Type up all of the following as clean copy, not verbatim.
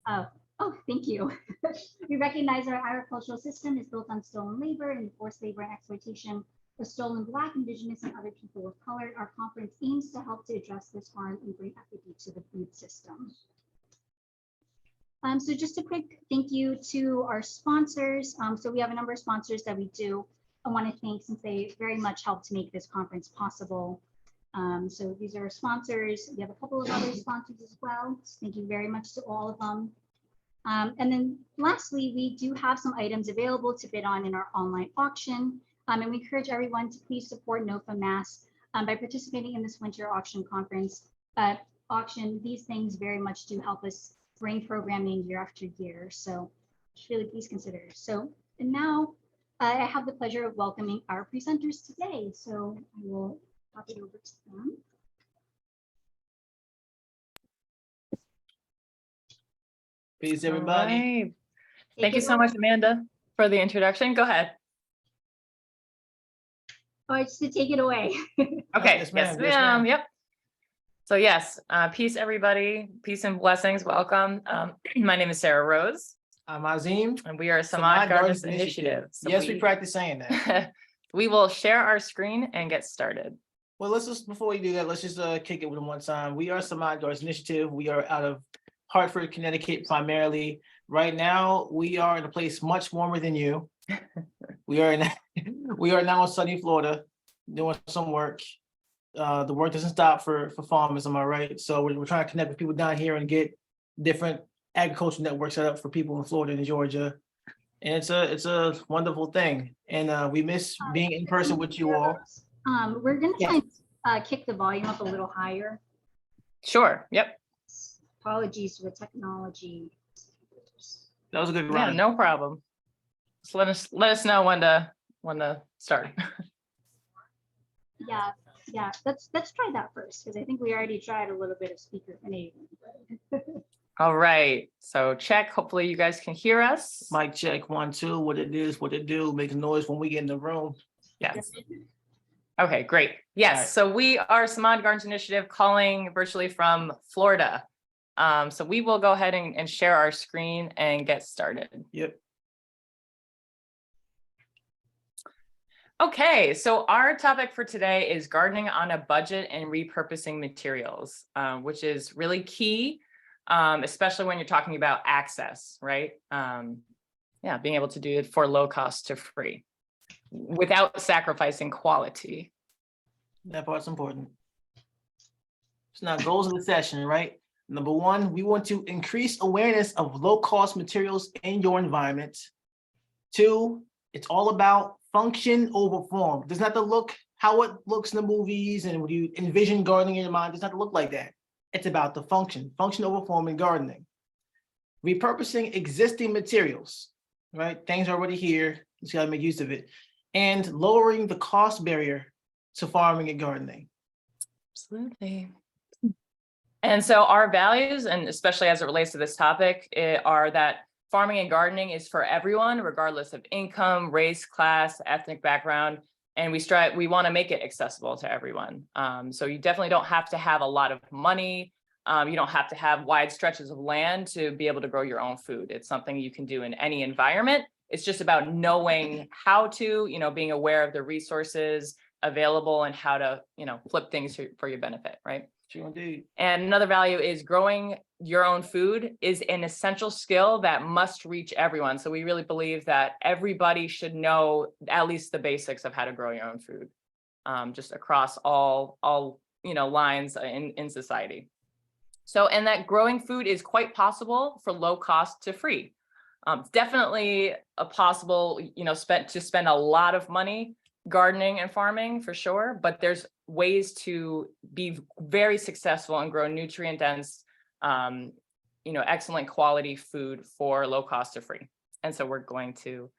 Thank you. We recognize our agricultural system is built on stolen labor and forced labor and exploitation of stolen Black, Indigenous, and other people of color. Our conference aims to help to address this harm and bring equity to the food system. So just a quick thank you to our sponsors. So we have a number of sponsors that we do. I want to thank since they very much helped to make this conference possible. So these are our sponsors. We have a couple of other sponsors as well. So thank you very much to all of them. And then lastly, we do have some items available to bid on in our online auction. And we encourage everyone to please support NOFA Mass by participating in this winter auction conference. Auction, these things very much do help us bring programming year after year. So really please consider. So, and now I have the pleasure of welcoming our presenters today. So I will pop it over to them. Peace, everybody. Right. Thank you so much, Amanda, for the introduction. Go ahead. Oh, just to take it away. Okay. Yes, Yes, ma'am. Yes, ma'am. Yep. So yes, peace, everybody. Peace and blessings. Welcome. My name is Sarah Rose, I'm Azeem. and we are Samad Gardens Initiative. So Yes, we practice saying that. we will share our screen and get started. Well, let's just, before we do that, let's just kick it with them one time. We are Samad Gardens Initiative. We are out of Hartford, Connecticut, primarily. Right now, we are in a place much warmer than you. We are now in sunny Florida, doing some work. The work doesn't stop for farmers, am I right? So we're trying to connect with people down here and get different agricultural networks set up for people in Florida and Georgia. And it's a wonderful thing. And we miss being in person with you all. We're gonna try and kick the volume up a little higher. Sure. Yep. Apologies for the technology. That was a good Yeah, run. no problem. Just let us know when to start. Yeah. Let's try that first because I think we already tried a little bit of speaker enabling. All right. So check. Hopefully you guys can hear us. Mic check 1, 2. What it is, what it do. Make a noise when we get in the room. Yes. Okay, great. Yes. All right. So we are Samad Gardens Initiative calling virtually from Florida. So we will go ahead and share our screen and get started. Yep. Okay, so our topic for today is gardening on a budget and repurposing materials, which is really key, especially when you're talking about access, right? Yeah, being able to do it for low cost to free without sacrificing quality. That part's important. So now goals of the session, right? Number 1, we want to increase awareness of low-cost materials in your environment. 2, it's all about function over form. It doesn't have to look how it looks in the movies and when you envision gardening in your mind, it doesn't have to look like that. It's about the function over form in gardening. Repurposing existing materials, right? Things are already here, you just gotta make use of it. And lowering the cost barrier to farming and gardening. Absolutely. And so our values, and especially as it relates to this topic, are that farming and gardening is for everyone, regardless of income, race, class, ethnic background, and we want to make it accessible to everyone. So you definitely don't have to have a lot of money. You don't have to have wide stretches of land to be able to grow your own food. It's something you can do in any environment. It's just about knowing how to, being aware of the resources available and how to, flip things for your benefit, right? Sure indeed. And another value is growing your own food is an essential skill that must reach everyone. So we really believe that everybody should know at least the basics of how to grow your own food, just across all lines in society. So, and that growing food is quite possible for low cost to free. It's definitely possible, to spend a lot of money gardening and farming for sure, but there's ways to be very successful and grow nutrient dense, excellent quality food for low cost to free. And so we're going to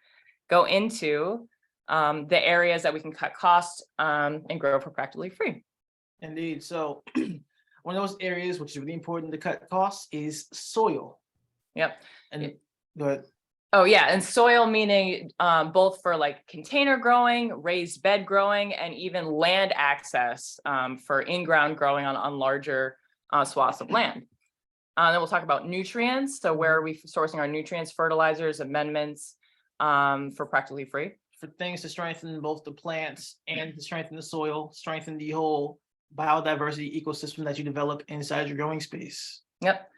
go into the areas that we can cut costs and grow for practically free. Indeed. So one of those areas which is really important to cut costs is soil. Yep. And go ahead. Oh yeah, and soil meaning both for like container growing, raised bed growing, and even land access for in-ground growing on larger swaths of land. Then we'll talk about nutrients. So where are we sourcing our nutrients, fertilizers, amendments, for practically free? For things to strengthen both the plants and to strengthen the soil, strengthen the whole biodiversity ecosystem that you develop inside your growing space. Yep.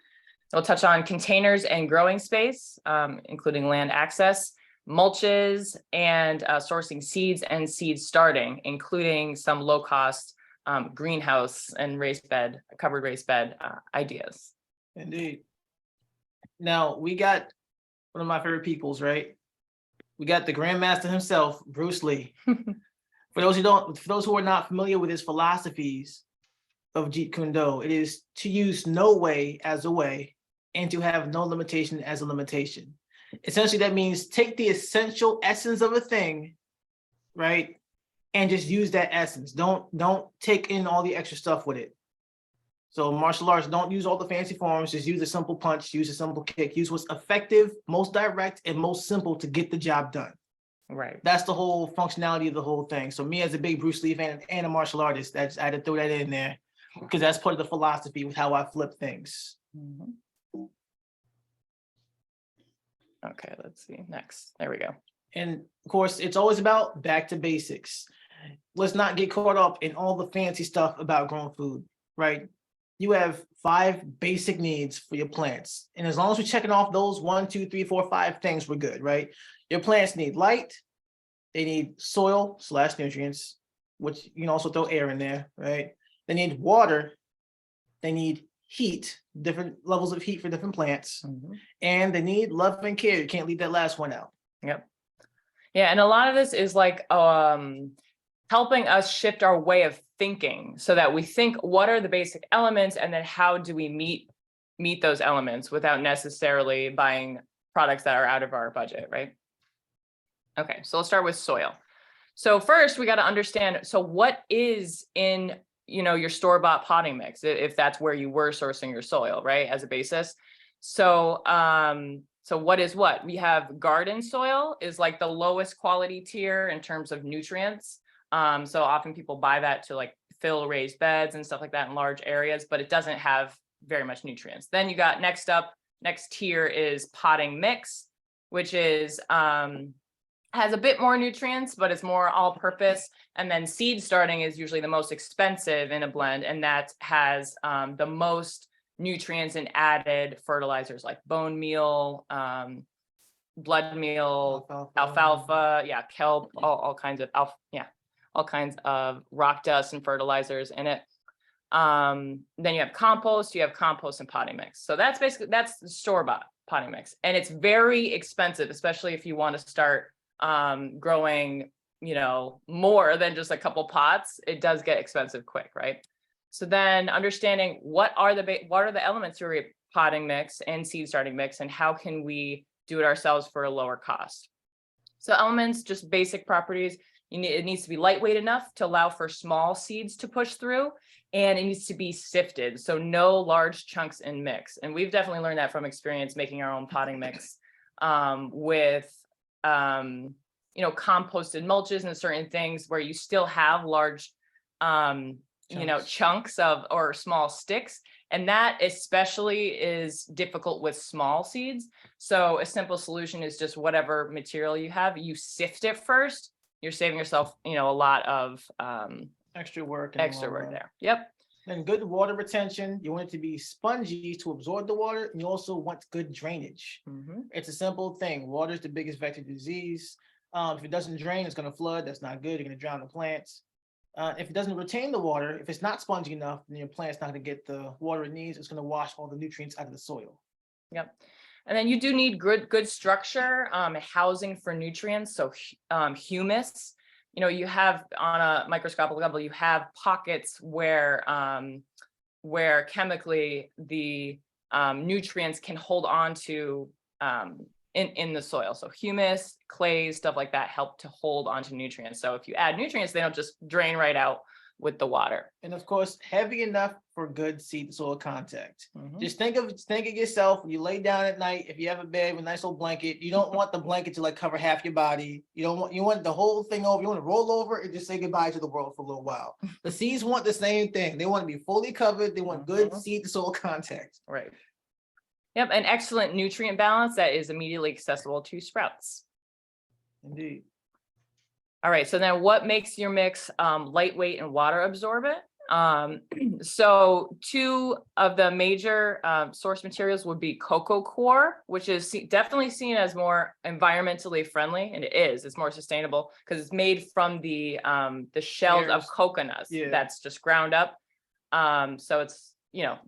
We'll touch on containers and growing space, including land access, mulches, and sourcing seeds and seed starting, including some low-cost greenhouse and raised bed, covered raised bed ideas. Indeed. Now we got one of my favorite peoples, right? We got the Grandmaster himself, Bruce Lee. For those who are not familiar with his philosophies of Jeet Kune Do, it is to use no way as a way and to have no limitation as a limitation. Essentially, that means take the essential essence of a thing, right? And just use that essence. Don't take in all the extra stuff with it. So martial arts, don't use all the fancy forms, just use a simple punch, use a simple kick, use what's effective, most direct, and most simple to get the job done. Right. That's the whole functionality of the whole thing. So me as a big Bruce Lee fan and a martial artist, I had to throw that in there because that's part of the philosophy with how I flip things. Mm-hmm. Okay, let's see. Next. There we go. And of course, it's always about back to basics. Let's not get caught up in all the fancy stuff about growing food, right? You have 5 basic needs for your plants. And as long as we're checking off those 1, 2, 3, 4, 5 things, we're good, right? Your plants need light, they need soil/nutrients, which you can also throw air in there, right? They need water, they need heat, different levels of heat for different plants, and they need love and care. You can't leave that last one out. Yep. Yeah, and a lot of this is like helping us shift our way of thinking so that we think what are the basic elements and then how do we meet those elements without necessarily buying products that are out of our budget, right? Okay, so let's start with soil. So first we got to understand, so what is in, your store-bought potting mix, if that's where you were sourcing your soil, right, as a basis. So so what is what? We have garden soil is like the lowest quality tier in terms of nutrients. So often people buy that to like fill raised beds and stuff like that in large areas, but it doesn't have very much nutrients. Then you got next tier is potting mix, which is has a bit more nutrients, but it's more all purpose. And then seed starting is usually the most expensive in a blend, and that has the most nutrients and added fertilizers like bone meal, blood meal, alfalfa, yeah, kelp, all kinds of all kinds of rock dust and fertilizers in it. Then you have compost and potting mix. So that's the store-bought potting mix, and it's very expensive, especially if you want to start growing, more than just a couple pots. It does get expensive quick, right? So then understanding what are the elements to your potting mix and seed starting mix, and how can we do it ourselves for a lower cost? So elements, just basic properties. It needs to be lightweight enough to allow for small seeds to push through, and it needs to be sifted, so no large chunks in mix. And we've definitely learned that from experience making our own potting mix with composted mulches and certain things where you still have large chunks of or small sticks, and that especially is difficult with small seeds. So a simple solution is just whatever material you have, you sift it first. You're saving yourself, a lot of extra work there. Yep. And good water retention. You want it to be spongy to absorb the water, and you also want good drainage. It's a simple thing. Water is the biggest vector of disease. If it doesn't drain, it's going to flood. That's not good. You're going to drown the plants. If it doesn't retain the water, if it's not spongy enough, then your plant's not going to get the water it needs. It's going to wash all the nutrients out of the soil. Yep. And then you do need good structure, housing for nutrients. So humus, you have on a microscopic level, you have pockets where chemically the nutrients can hold on to in the soil. So humus, clays, stuff like that help to hold onto nutrients. So if you add nutrients, they don't just drain right out with the water. And of course, heavy enough for good seed to soil contact. Just think of yourself when you lay down at night. If you have a bed with a nice old blanket, you don't want the blanket to like cover half your body. You want the whole thing over. You want to roll over and just say goodbye to the world for a little while. The seeds want the same thing. They want to be fully covered. They want good seed to soil contact. Right. Yep, an excellent nutrient balance that is immediately accessible to sprouts. Indeed. All right, so then what makes your mix lightweight and water absorbent? So two of the major source materials would be cocoa coir, which is definitely seen as more environmentally friendly, and it is. It's more sustainable because it's made from the shells of coconuts that's just ground up. So it's, yeah,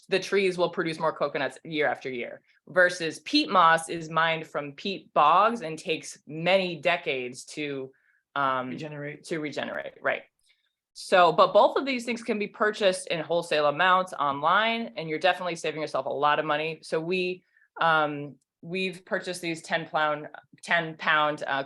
the trees will produce more coconuts year after year. Versus peat moss is mined from peat bogs and takes many decades to regenerate, right? So, but both of these things can be purchased in wholesale amounts online, and you're definitely saving yourself a lot of money. So we've purchased these 10-pound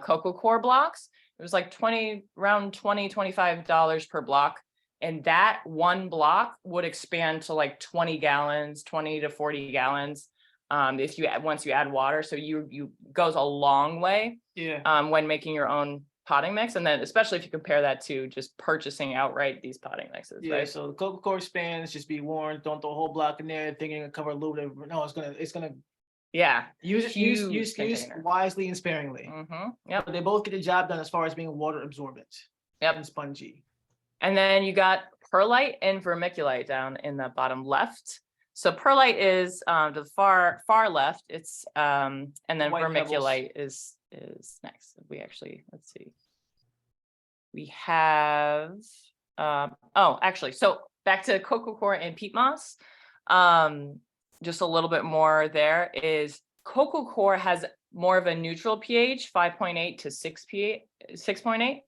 cocoa coir blocks. It was like around $25 per block. And that one block would expand to like 20 to 40 gallons. If you once you add water, so you goes a long way. When making your own potting mix, and then especially if you compare that to just purchasing outright these potting mixes. Right? So the cocoa coir expands, just be warned. Don't throw a whole block in there thinking it'll cover a little bit. No, it's gonna. Yeah, use wisely and sparingly. Yep. But they both get the job done as far as being water absorbent. Yep. And spongy. And then you got perlite and vermiculite down in the bottom left. So perlite is the far left. It's and then White vermiculite is next. We actually, let's see. We have actually, so back to cocoa coir and peat moss. Just a little bit more there is cocoa coir has more of a neutral pH, 5.8 to 6.8,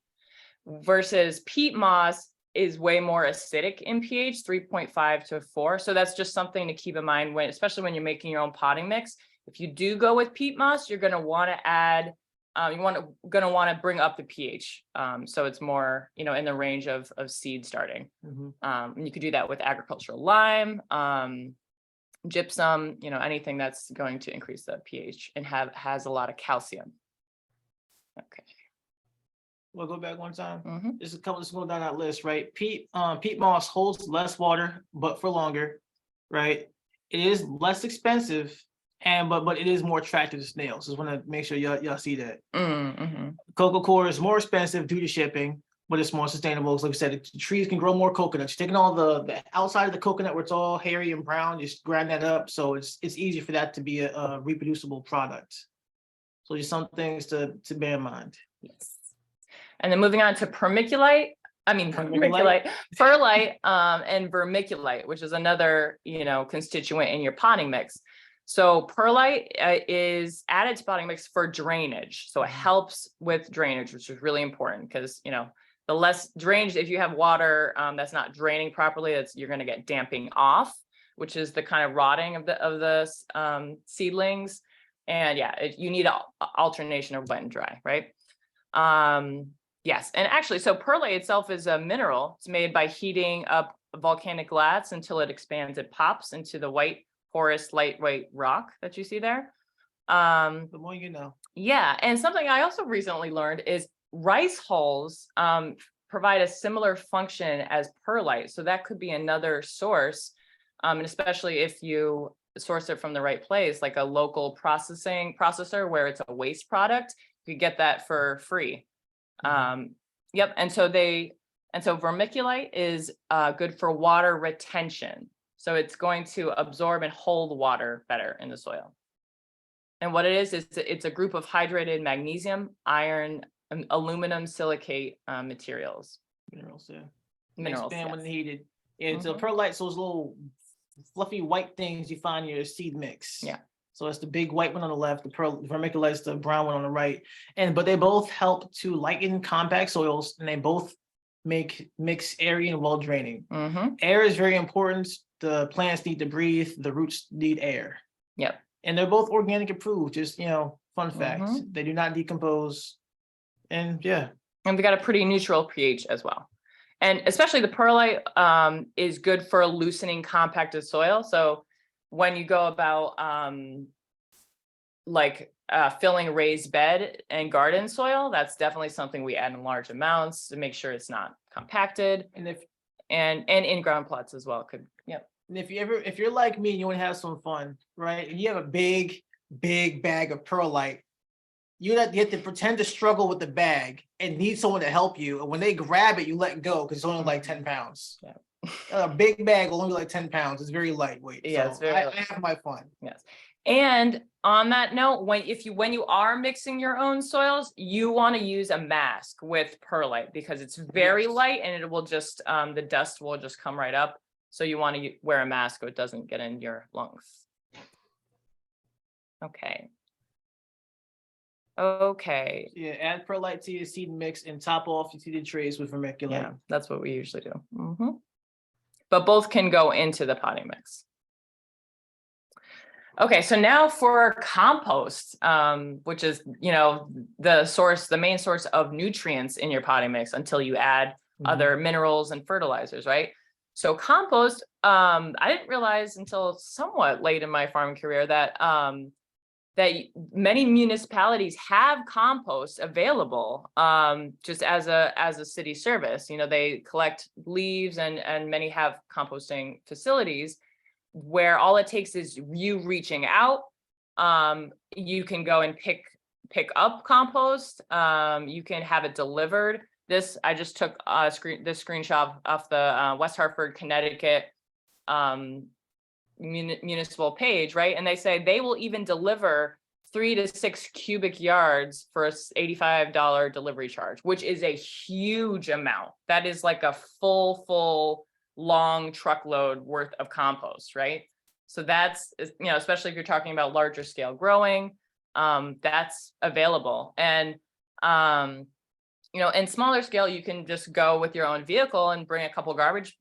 versus peat moss is way more acidic in pH, 3.5 to 4. So that's just something to keep in mind especially when you're making your own potting mix. If you do go with peat moss, you're going to want to add, going to want to bring up the pH. So it's more, in the range of seed starting. And you could do that with agricultural lime, gypsum, anything that's going to increase the pH and has a lot of calcium. Okay. We'll go back one time. There's a couple. Let's go down that list, right? Peat moss holds less water, but for longer, right? It is less expensive, but it is more attractive to snails. Just want to make sure y'all see that. Cocoa coir is more expensive due to shipping, but it's more sustainable. Like we said, the trees can grow more coconuts. You're taking all the outside of the coconut where it's all hairy and brown, just grind that up, so it's easier for that to be a reproducible product. So just some things to bear in mind. Yes. And then moving on to perlite, and vermiculite, which is another, constituent in your potting mix. So perlite is added to potting mix for drainage. So it helps with drainage, which is really important because, the less drainage, if you have water that's not draining properly, you're going to get damping off, which is the kind of rotting of the seedlings. And you need alternation of wet and dry, right? Yes, and actually, so perlite itself is a mineral. It's made by heating up volcanic glass until it expands. It pops into the white, porous, lightweight rock that you see there. The more you know. Yeah, and something I also recently learned is rice hulls provide a similar function as perlite. So that could be another source, and especially if you source it from the right place, like a local processor where it's a waste product, you could get that for free. Yep. And so vermiculite is good for water retention. So it's going to absorb and hold water better in the soil. And what it is it's a group of hydrated magnesium, iron, and aluminum silicate materials. Minerals, yeah. Minerals, expand yes. when needed. Yeah, so perlite's those little fluffy white things you find in your seed mix. Yeah. So it's the big white one on the left, the vermiculite is the brown one on the right. But they both help to lighten compact soils, and they both make mix airy and well draining. Air is very important. The plants need to breathe, the roots need air. Yep. And they're both organic approved, just fun fact. They do not decompose. And we got a pretty neutral pH as well. And especially the perlite is good for loosening compacted soil. So when you go about filling raised bed and garden soil, that's definitely something we add in large amounts to make sure it's not compacted. And in ground plots as well. And if you're like me and you want to have some fun, right? And you have a big bag of perlite, you have to pretend to struggle with the bag and need someone to help you. And when they grab it, you let go because it's only like 10 pounds. Yeah. A big bag will only be like 10 pounds. It's very lightweight. Yeah, So it's very I have my fun. Yes. And on that note, when you are mixing your own soils, you want to use a mask with perlite because it's very Yes. light and it will just the dust will just come right up. So you want to wear a mask so it doesn't get in your lungs. Okay. Okay. Yeah, add perlite to your seed mix and top off your seeded trays with vermiculite. Yeah, that's what we usually do. But both can go into the potting mix. Okay, so now for compost, which is, the main source of nutrients in your potting mix until you add other minerals and fertilizers, right? So compost, I didn't realize until somewhat late in my farming career that that many municipalities have compost available just as a city service. They collect leaves and many have composting facilities where all it takes is you reaching out. You can go and pick up compost. You can have it delivered. I just took this screenshot off the West Hartford, Connecticut municipal page, right? And they say they will even deliver 3 to 6 cubic yards for a $85 delivery charge, which is a huge amount. That is like a full long truckload worth of compost, right? So that's, especially if you're talking about larger scale growing, that's available. And in smaller scale, you can just go with your own vehicle and bring a couple garbage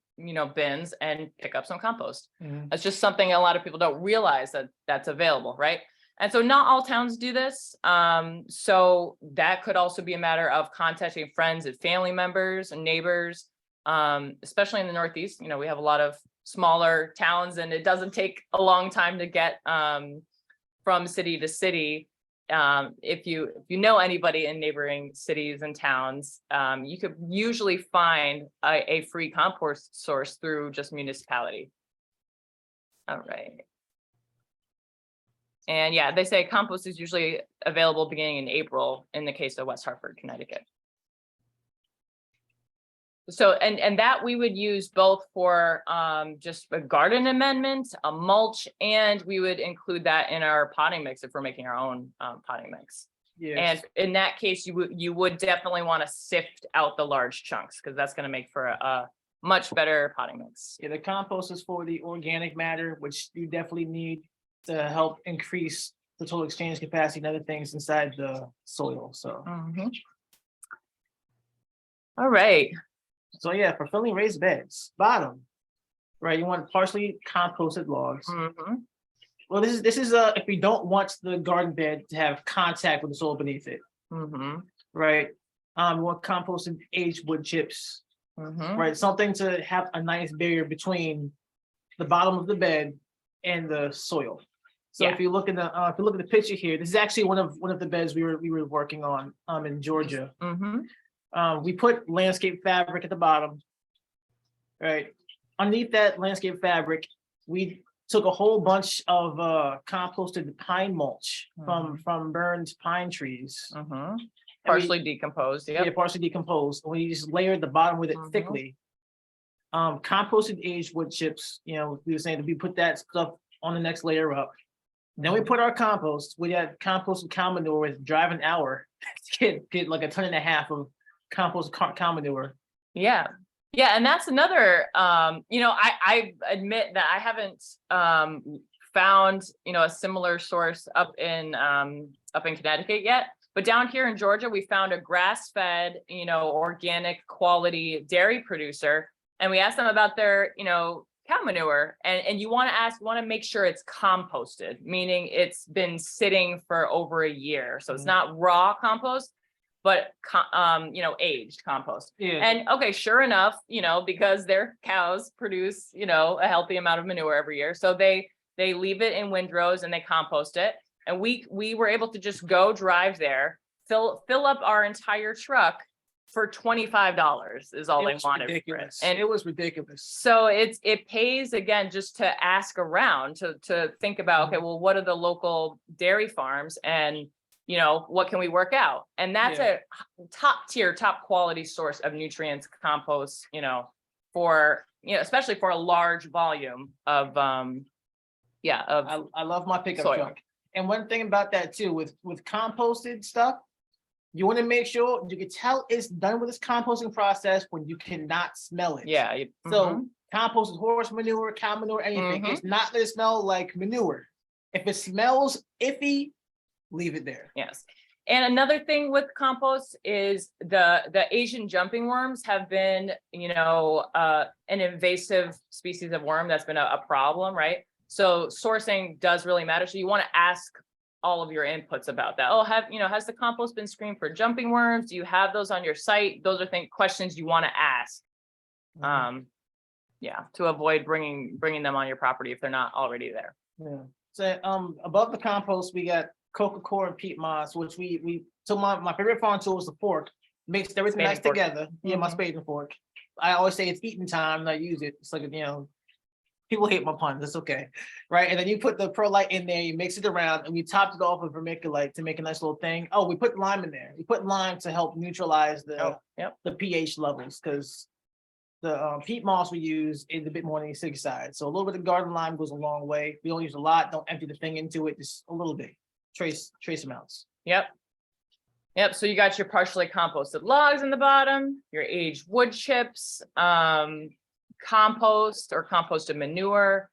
bins and pick up some compost. That's just something a lot of people don't realize that's available, right? And so not all towns do this. So that could also be a matter of contacting friends and family members and neighbors, especially in the Northeast. We have a lot of smaller towns and it doesn't take a long time to get from city to city. If you know anybody in neighboring cities and towns, you could usually find a free compost source through just municipality. All right. And yeah, they say compost is usually available beginning in April in the case of West Hartford, Connecticut. So, and that we would use both for just a garden amendment, a mulch, and we would include that in our potting mix if we're making our own potting mix. Yes. And in that case, you would definitely want to sift out the large chunks because that's going to make for a much better potting mix. Yeah, the compost is for the organic matter, which you definitely need to help increase the total exchange capacity and other things inside the soil. So, All right. So yeah, for filling raised beds, bottom, right? You want partially composted logs. Well, this is if we don't want the garden bed to have contact with the soil beneath it, right? We want composted aged wood chips, right? Something to have a nice barrier between the bottom of the bed and the soil. So if you look at the picture here, this is actually one of the beds we were working on in Georgia. We put landscape fabric at the bottom, right? Underneath that landscape fabric, we took a whole bunch of composted pine mulch from burned pine trees. Partially decomposed, yeah, partially decomposed. And we just layered the bottom with it thickly. Composted aged wood chips, we were saying that we put that stuff on the next layer up. Then we put our compost. We had composted cow manure with drive an hour to get like 1.5 tons of compost cow manure. Yeah, and that's another. I admit that I haven't found a similar source up in Connecticut yet. But down here in Georgia, we found a grass-fed, organic quality dairy producer, and we asked them about their, cow manure, and you want to make sure it's composted, meaning it's been sitting for over a year, so it's not raw compost, but aged compost. And okay, sure enough, because their cows produce a healthy amount of manure every year, so they leave it in windrows and they compost it, and we were able to just go drive there, fill up our entire truck for $25 is all It they was wanted for it. ridiculous. And It was ridiculous. so it pays again just to ask around to think about, okay, well, what are the local dairy farms and what can we work out? And that's Yeah. a top tier, top quality source of nutrients, compost, for, especially for a large volume of I love my pickup soil. truck. And one thing about that too, with composted stuff, you want to make sure you can tell it's done with this composting process when you cannot smell it. Yeah. So compost is horse manure, cow manure, anything. It's not going to smell like manure. If it smells iffy, leave it there. Yes. And another thing with compost is the Asian jumping worms have been, an invasive species of worm that's been a problem, right? So sourcing does really matter. So you want to ask all of your inputs about that. Oh, has the compost been screened for jumping worms? Do you have those on your site? Those are questions you want to ask. To avoid bringing them on your property if they're not already there. Yeah. So above the compost, we got coca cola and peat moss, which so my favorite farm tool is the fork. Mixed everything Spade nice and fork. together. Yeah, my spade and fork. I always say it's eating time, and I use it. It's like people hate my puns. That's okay, right? And then you put the perlite in there, you mix it around, and we topped it off with vermiculite to make a nice little thing. Oh, we put lime in there. We put lime to help neutralize the pH levels, because the peat moss we use is a bit more than insecticide. So a little bit of garden lime goes a long way. We don't use a lot. Don't empty the thing into it. Just a little bit. Trace amounts. Yep. So you got your partially composted logs in the bottom, your aged wood chips, compost or composted manure.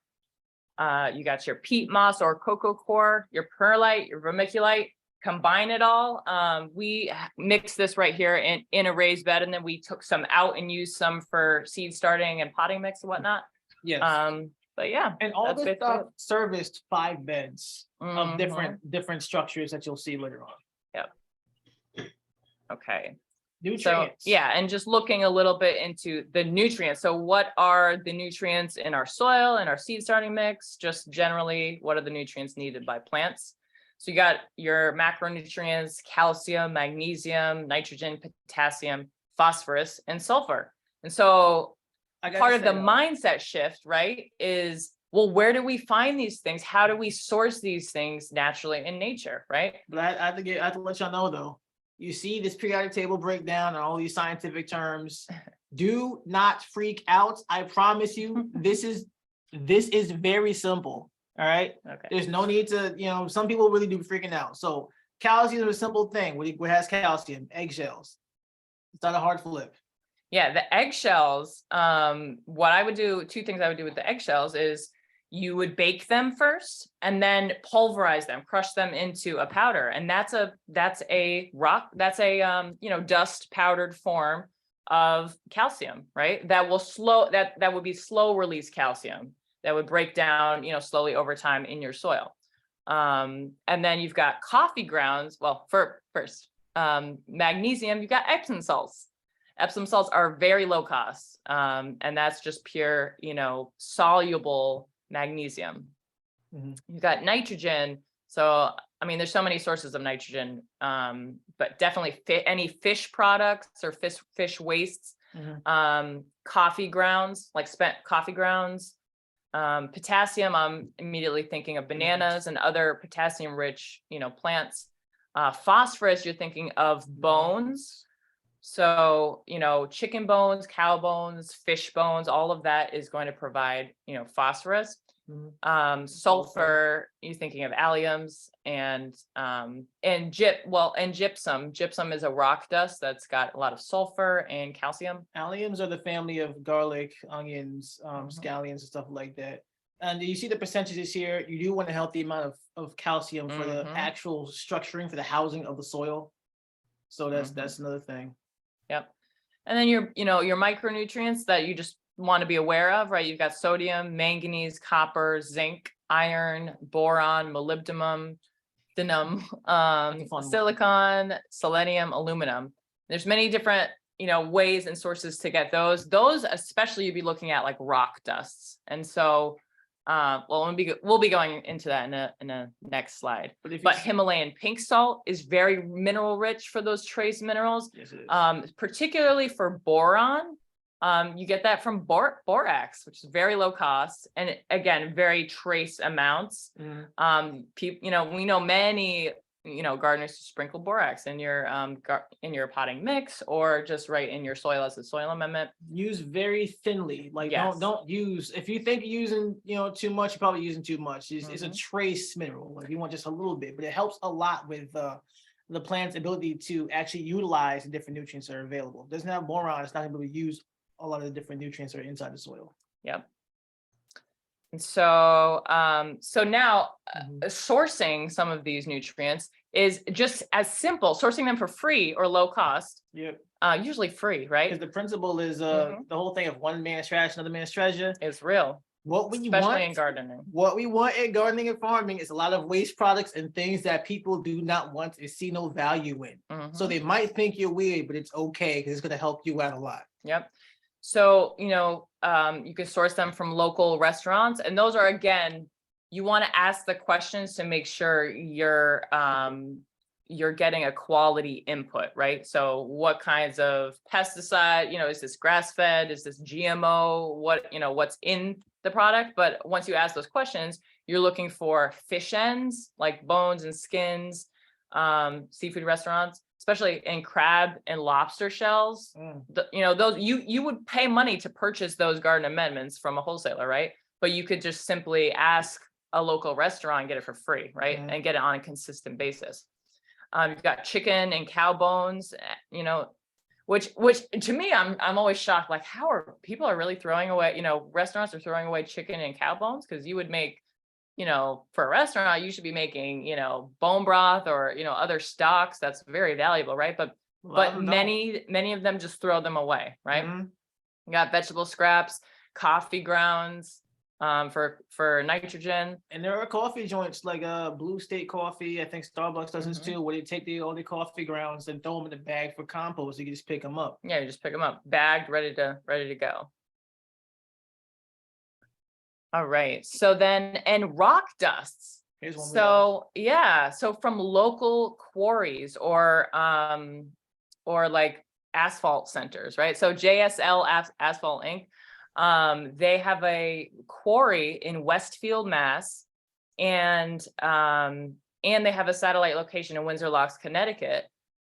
You got your peat moss or cocoa core, your perlite, your vermiculite. Combine it all. We mix this right here in a raised bed, and then we took some out and used some for seed starting and potting mix and whatnot. Yes. But yeah, and all that's this basically stuff serviced 5 beds of Mhm. different structures that you'll see later on. Okay. Nutrients. So yeah, and just looking a little bit into the nutrients. So what are the nutrients in our soil and our seed starting mix? Just generally, what are the nutrients needed by plants? So you got your macronutrients, calcium, magnesium, nitrogen, potassium, phosphorus, and sulfur. And so part of the mindset shift, right, is, well, where do we find these things? How do we source these things naturally in nature, right? But I have to let y'all know though. You see this periodic table breakdown and all these scientific terms. Do not freak out. I promise you, this is very simple. All right. Okay. There's no need to, some people really do freaking out. So calcium is a simple thing. What has calcium? Eggshells. It's not a hard flip. Yeah, the eggshells, what I would do, 2 things I would do with the eggshells is you would bake them first and then pulverize them, crush them into a powder. And that's a dust powdered form of calcium, right? That would be slow release calcium that would break down, slowly over time in your soil. And then you've got coffee grounds. Well, first, magnesium, you've got Epsom salts. Epsom salts are very low cost. And that's just pure, soluble magnesium. You've got nitrogen. So, there's so many sources of nitrogen, but definitely any fish products or fish wastes, coffee grounds, like spent coffee grounds, potassium. I'm immediately thinking of bananas and other potassium rich, plants. Phosphorus, you're thinking of bones. So, chicken bones, cow bones, fish bones, all of that is going to provide, phosphorus. Sulfur, you're thinking of alliums and gypsum. Gypsum is a rock dust that's got a lot of sulfur and calcium. Alliums are the family of garlic, onions, scallions, and stuff like that. And you see the percentages here. You do want a healthy amount of calcium for the actual structuring, for the housing of the soil. So that's another thing. Yep. And then your micronutrients that you just want to be aware of, right? You've got sodium, manganese, copper, zinc, iron, boron, molybdenum, silicon, selenium, aluminum. There's many different, ways and sources to get those. Those especially you'd be looking at like rock dusts. And so Well, we'll be going into that in a next slide. But if you But Himalayan pink salt is very mineral rich for those trace minerals, yes, it is. particularly for boron. You get that from borax, which is very low cost, and again, very trace amounts. People, we know many, gardeners who sprinkle borax in your potting mix, or just right in your soil as a soil amendment. Use very thinly. Like Yes. don't use, if you think you're using too much, you're probably using too much. It's a trace mineral. Like you want just a little bit, but it helps a lot with the plant's ability to actually utilize the different nutrients that are available. It doesn't have boron, it's not able to use a lot of the different nutrients that are inside the soil. Yep. And so now sourcing some of these nutrients is just as simple, sourcing them for free or low cost. Yep. Usually free, right? Because the principle is the whole thing of one man's trash, another man's treasure. It's real. Especially in gardening. What we want in gardening and farming is a lot of waste products and things that people do not want and see no value in. So they might think you're weird, but it's okay because it's going to help you out a lot. Yep. So, you can source them from local restaurants, and those are, again, you want to ask the questions to make sure you're getting a quality input, right? So what kinds of pesticide, is this grass-fed? Is this GMO? What's in the product? But once you ask those questions, you're looking for fish ends, like bones and skins, seafood restaurants, especially in crab and lobster shells. Those you would pay money to purchase those garden amendments from a wholesaler, right? But you could just simply ask a local restaurant and get it for free, right? And get it on a consistent basis. You've got chicken and cow bones, which to me, I'm always shocked. Like, how are people really throwing away? Restaurants are throwing away chicken and cow bones, because you would make, for a restaurant, you should be making, bone broth or, other stocks. That's very valuable, right? But many of them just throw them away, right? You got vegetable scraps, coffee grounds, for nitrogen. And there are coffee joints like Blue State Coffee. I think Starbucks does this too, where they take all the coffee grounds and throw them in the bag for compost. You can just pick them up. Yeah, you just pick them up, bagged, ready to go. All right. So then, and rock dusts. Here's one. So from local quarries or like asphalt centers, right? So JSL Asphalt Inc. They have a quarry in Westfield, Mass, and they have a satellite location in Windsor Locks, Connecticut.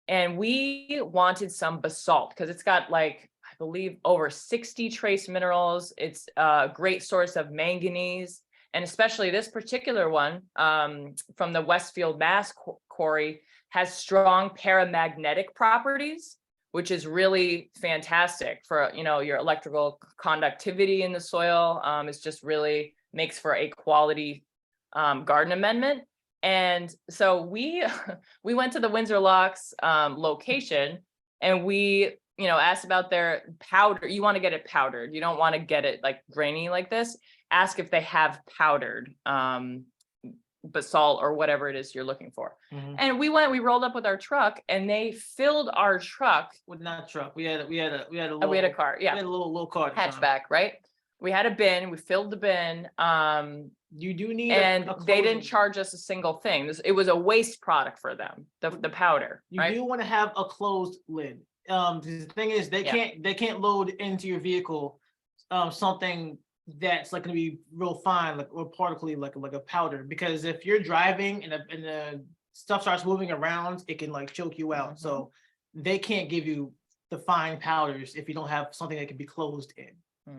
And we wanted some basalt because it's got, like, I believe, over 60 trace minerals. It's a great source of manganese, and especially this particular one from the Westfield, Mass quarry has strong paramagnetic properties, which is really fantastic for, your electrical conductivity in the soil. It's just really makes for a quality garden amendment. And so we went to the Windsor Locks location, and we, asked about their powder. You want to get it powdered. You don't want to get it like grainy like this. Ask if they have powdered basalt or whatever it is you're looking for. And we rolled up with our truck, and they filled our truck. Well, not truck. We had a car. Yeah. We had a little car hatchback, right? We had a bin. We filled the bin. You do need, and they didn't charge us a single thing. It was a waste product for them. The powder. You right? do want to have a closed lid. The thing is, they can't load into your vehicle something that's like going to be real fine, like, or particly, like a powder, because if you're driving and the stuff starts moving around, it can like choke you out. So they can't give you the fine powders if you don't have something that can be closed in.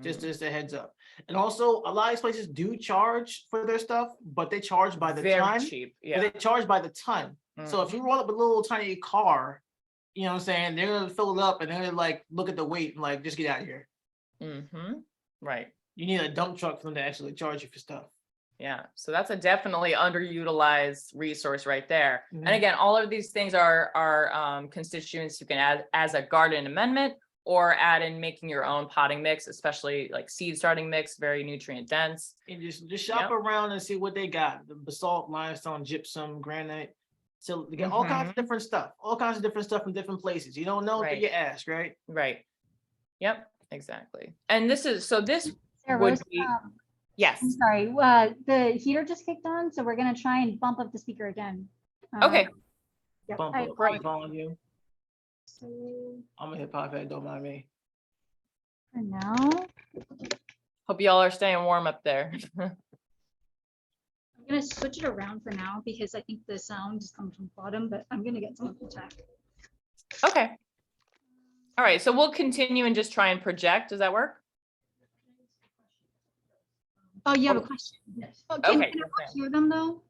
Just a heads up. And also, a lot of these places do charge for their stuff, but they charge by the Very ton. cheap. But Yeah. they charge by the ton. So if you roll up a little tiny car, you know what I'm saying, they're gonna fill it up and they're gonna like look at the weight and like just get out of here. Right. You need a dump truck for them to actually charge you for stuff. Yeah. So that's a definitely underutilized resource right there. And again, all of these things are constituents you can add as a garden amendment, or add in making your own potting mix, especially like seed starting mix, very nutrient dense. And just shop around and see what they got. The basalt, limestone, gypsum, granite. So they get all kinds of different stuff, from different places. You don't know, but you ask, right? Right. Yep, exactly. And this Sarah would Rose, be, Yes. I'm sorry, the heater just kicked on, so we're gonna try and bump up the speaker again. Okay. Yep, Bump I up Great. volume. So I'm gonna hit pop it, don't mind me. for now, Hope y'all are staying warm up there. I'm gonna switch it around for now because I think the sound is coming from the bottom, but I'm gonna get some of the tech. Okay. All right, so we'll continue and just try and project. Does that work? Oh, you have a question? Oh, can Okay. I not hear them though?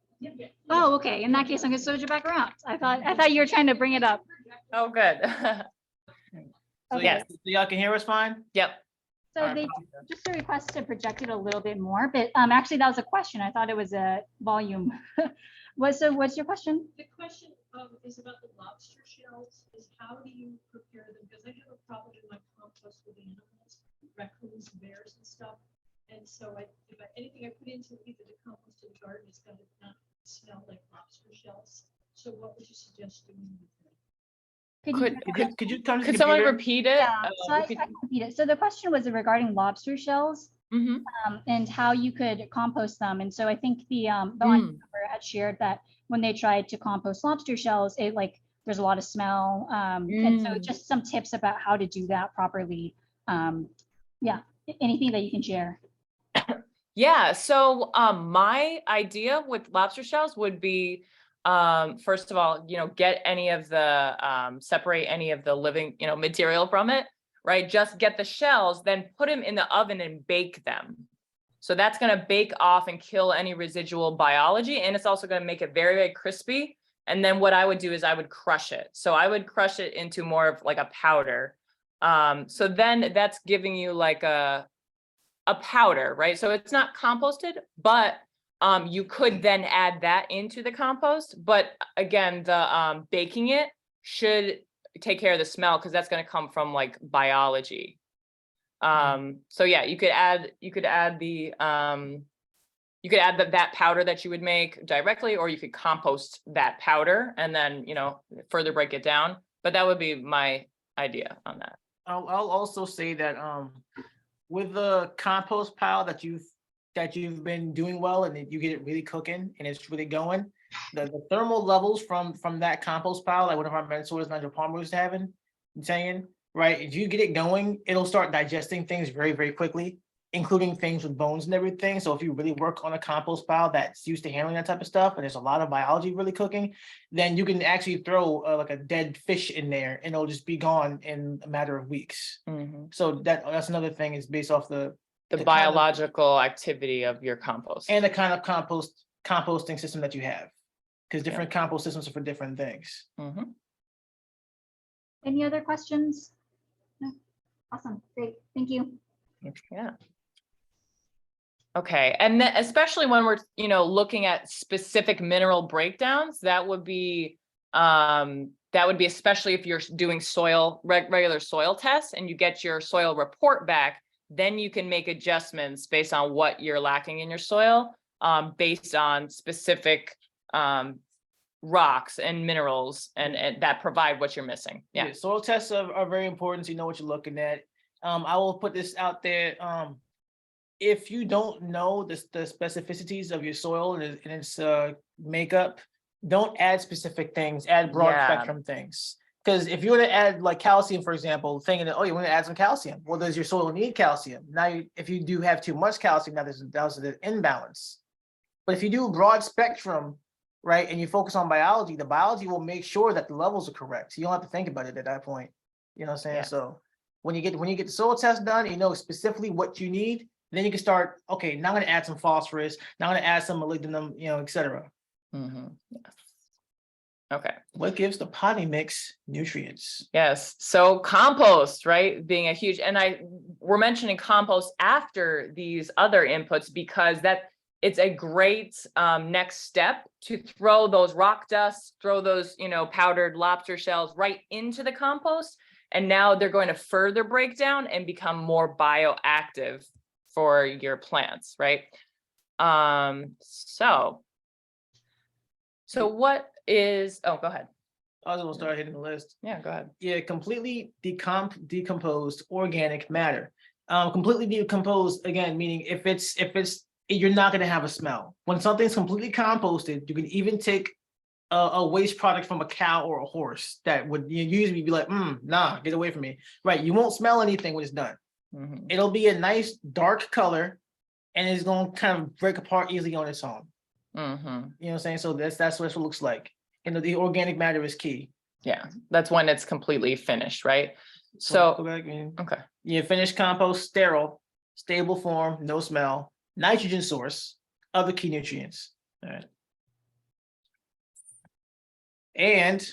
Oh, okay. In that case, I'm gonna switch it back around. I thought you were trying to bring it up. Oh, good. So Okay. Yes. so y'all can hear us fine? Yep. So Alright, they perfect. just a request to project it a little bit more, but actually that was a question. I thought it was a volume. What's your question? The question is about the lobster shells, is how do you prepare them? Because I have a problem in my compost with animals, raccoons, bears and stuff. And so anything I put into either the compost or the garden is gonna not smell like lobster shells. So what would you suggest doing with them? Could you come to the Could someone computer? repeat it? Yeah, so I repeat- can repeat it. So the question was regarding lobster shells Mhm. and how you could compost them. And so I think the Mm. member had shared that when they tried to compost lobster shells, there's a lot of smell. And so Mm. just some tips about how to do that properly. Yeah, anything that you can share. Yeah, so my idea with lobster shells would be first of all, get any of the separate any of the living, material from it, right? Just get the shells, then put them in the oven and bake them. So that's going to bake off and kill any residual biology, and it's also going to make it very, very crispy. And then what I would do is I would crush it. So I would crush it into more of like a powder. So then that's giving you like a powder, right? So it's not composted, but you could then add that into the compost. But again, the baking it should take care of the smell because that's going to come from like biology. So yeah, you could add that powder that you would make directly, or you could compost that powder and then, further break it down. But that would be my idea on that. I'll also say that with the compost pile that you've been doing well and you get it really cooking and it's really going, the thermal levels from that compost pile, like one of our mentors, Nigel Palmer, was saying, right? If you get it going, it'll start digesting things very, very quickly, including things with bones and everything. So if you really work on a compost pile that's used to handling that type of stuff, and there's a lot of biology really cooking, then you can actually throw like a dead fish in there and it'll just be gone in a matter of weeks. Mhm. So that's another thing, is based off the kind of- biological activity of your compost. and the kind of composting system that you have, because different compost systems are for different things. Mhm. Any other questions? No? Awesome, great, thank you. Yeah. Okay, and then especially when we're, looking at specific mineral breakdowns, that would be especially if you're doing regular soil tests and you get your soil report back, then you can make adjustments based on what you're lacking in your soil, based on specific rocks and minerals and that provide what you're missing. Yeah. Soil tests are very important, so you know what you're looking at. I will put this out there. If you don't know the specificities of your soil and its makeup, don't add specific things, add broad spectrum things. Because if you were to add like calcium, for example, thinking that, you want to add some calcium. Well, does your soil need calcium? Now, if you do have too much calcium, now there's an imbalance. But if you do broad spectrum, right, and you focus on biology, the biology will make sure that the levels are correct. So you don't have to think about it at that point. You know what I'm saying? Yeah. So when you get the soil test done, you know specifically what you need. Then you can start, okay, now I'm going to add some phosphorus. Now I'm going to add some molybdenum, et cetera. Mhm. Yes. Okay. What gives the potting mix nutrients? Yes. So compost, right, being a huge, and we're mentioning compost after these other inputs because it's a great next step to throw those rock dusts, throw those, powdered lobster shells right into the compost. And now they're going to further break down and become more bioactive for your plants, right? So what is, go ahead. I was going to start hitting the list. Yeah, go ahead. Yeah, completely decomposed organic matter. Completely decomposed, again, meaning if it's you're not going to have a smell. When something's completely composted, you can even take a waste product from a cow or a horse that would usually be like, nah, get away from me. Right. You won't smell anything when it's done. Mhm. It'll be a nice dark color and it's going to kind of break apart easily on its own. Mhm. You know what I'm saying? So that's what it looks like. And the organic matter is key. Yeah, that's when it's completely finished, right? Go So, back and okay. you finished compost, sterile, stable form, no smell, nitrogen source, other key nutrients. All right. And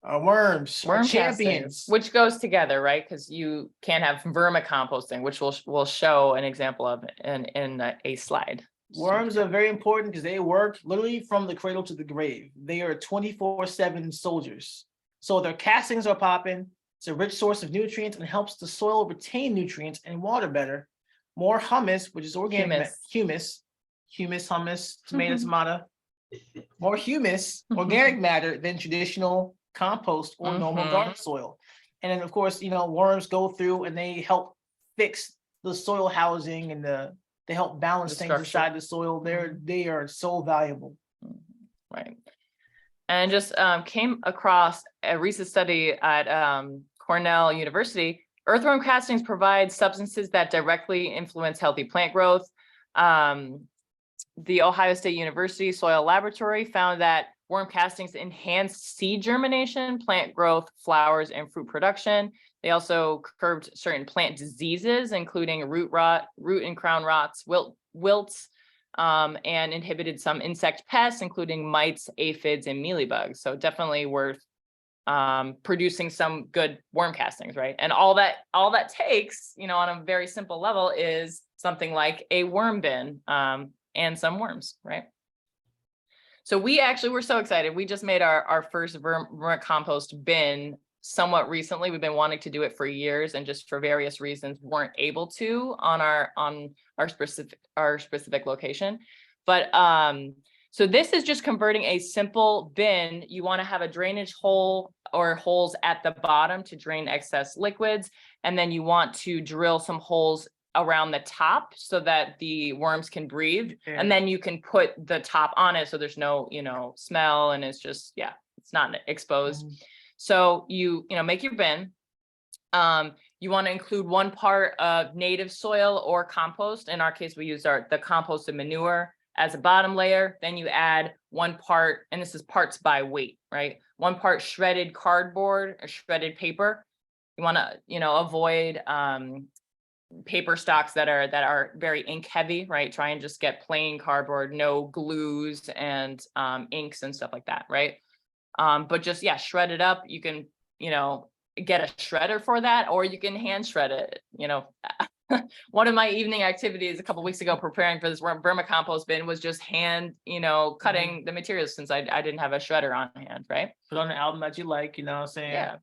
our worms, our Worm champions. castings, which goes together, right? Because you can't have vermicomposting, which we'll show an example of in a slide. Worms are very important because they work literally from the cradle to the grave. They are 24/7 soldiers. So their castings are popping. It's a rich source of nutrients and helps the soil retain nutrients and water better. More humus, which is organic humus, hummus, tomato. More humus, organic matter than traditional compost or normal garden soil. And then of course, worms go through and they help fix the soil housing and they help balance things inside the soil. They are so valuable. Right. And just came across a recent study at Cornell University. Earthworm castings provide substances that directly influence healthy plant growth. The Ohio State University Soil Laboratory found that worm castings enhance seed germination, plant growth, flowers, and fruit production. They also curbed certain plant diseases, including root and crown rots, wilts, and inhibited some insect pests, including mites, aphids, and mealybugs. So definitely worth producing some good worm castings, right? And all that takes, on a very simple level, is something like a worm bin and some worms, right? So we're so excited. We just made our first vermicompost bin somewhat recently. We've been wanting to do it for years, and just for various reasons weren't able to on our specific location. But so this is just converting a simple bin. You want to have a drainage hole or holes at the bottom to drain excess liquids, and then you want to drill some holes around the top so that the worms can breathe, and then you can put the top on it so there's no smell, and it's just it's not exposed. So you make your bin. You want to include 1 part of native soil or compost. In our case, we used the composted manure as a bottom layer. Then you add 1 part, and this is parts by weight, right? 1 part shredded cardboard or shredded paper. You want to avoid paper stocks that are very ink heavy, right? Try and just get plain cardboard, no glues and inks and stuff like that, right? But just shred it up. You can get a shredder for that, or you can hand shred it. One of my evening activities a couple weeks ago preparing for this vermicompost bin was just hand cutting the materials, since I didn't have a shredder on hand, right? Put on an album that you like, what I'm saying? Yeah.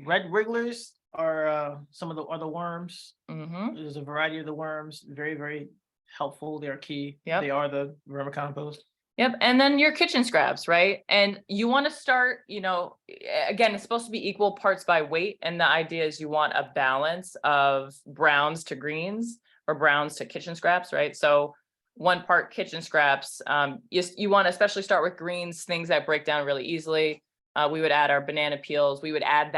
Red wrigglers are some of the other worms. Mm-hmm. There's a variety of the worms, very, very helpful. They are key. Yep. They are the vermicompost. Yep. And then your kitchen scraps, right? And you want to start, again, it's supposed to be equal parts by weight. And the idea is you want a balance of browns to greens or browns to kitchen scraps, right? So 1 part kitchen scraps, you want to especially start with greens, things that break down really easily. We would add our banana peels. We would add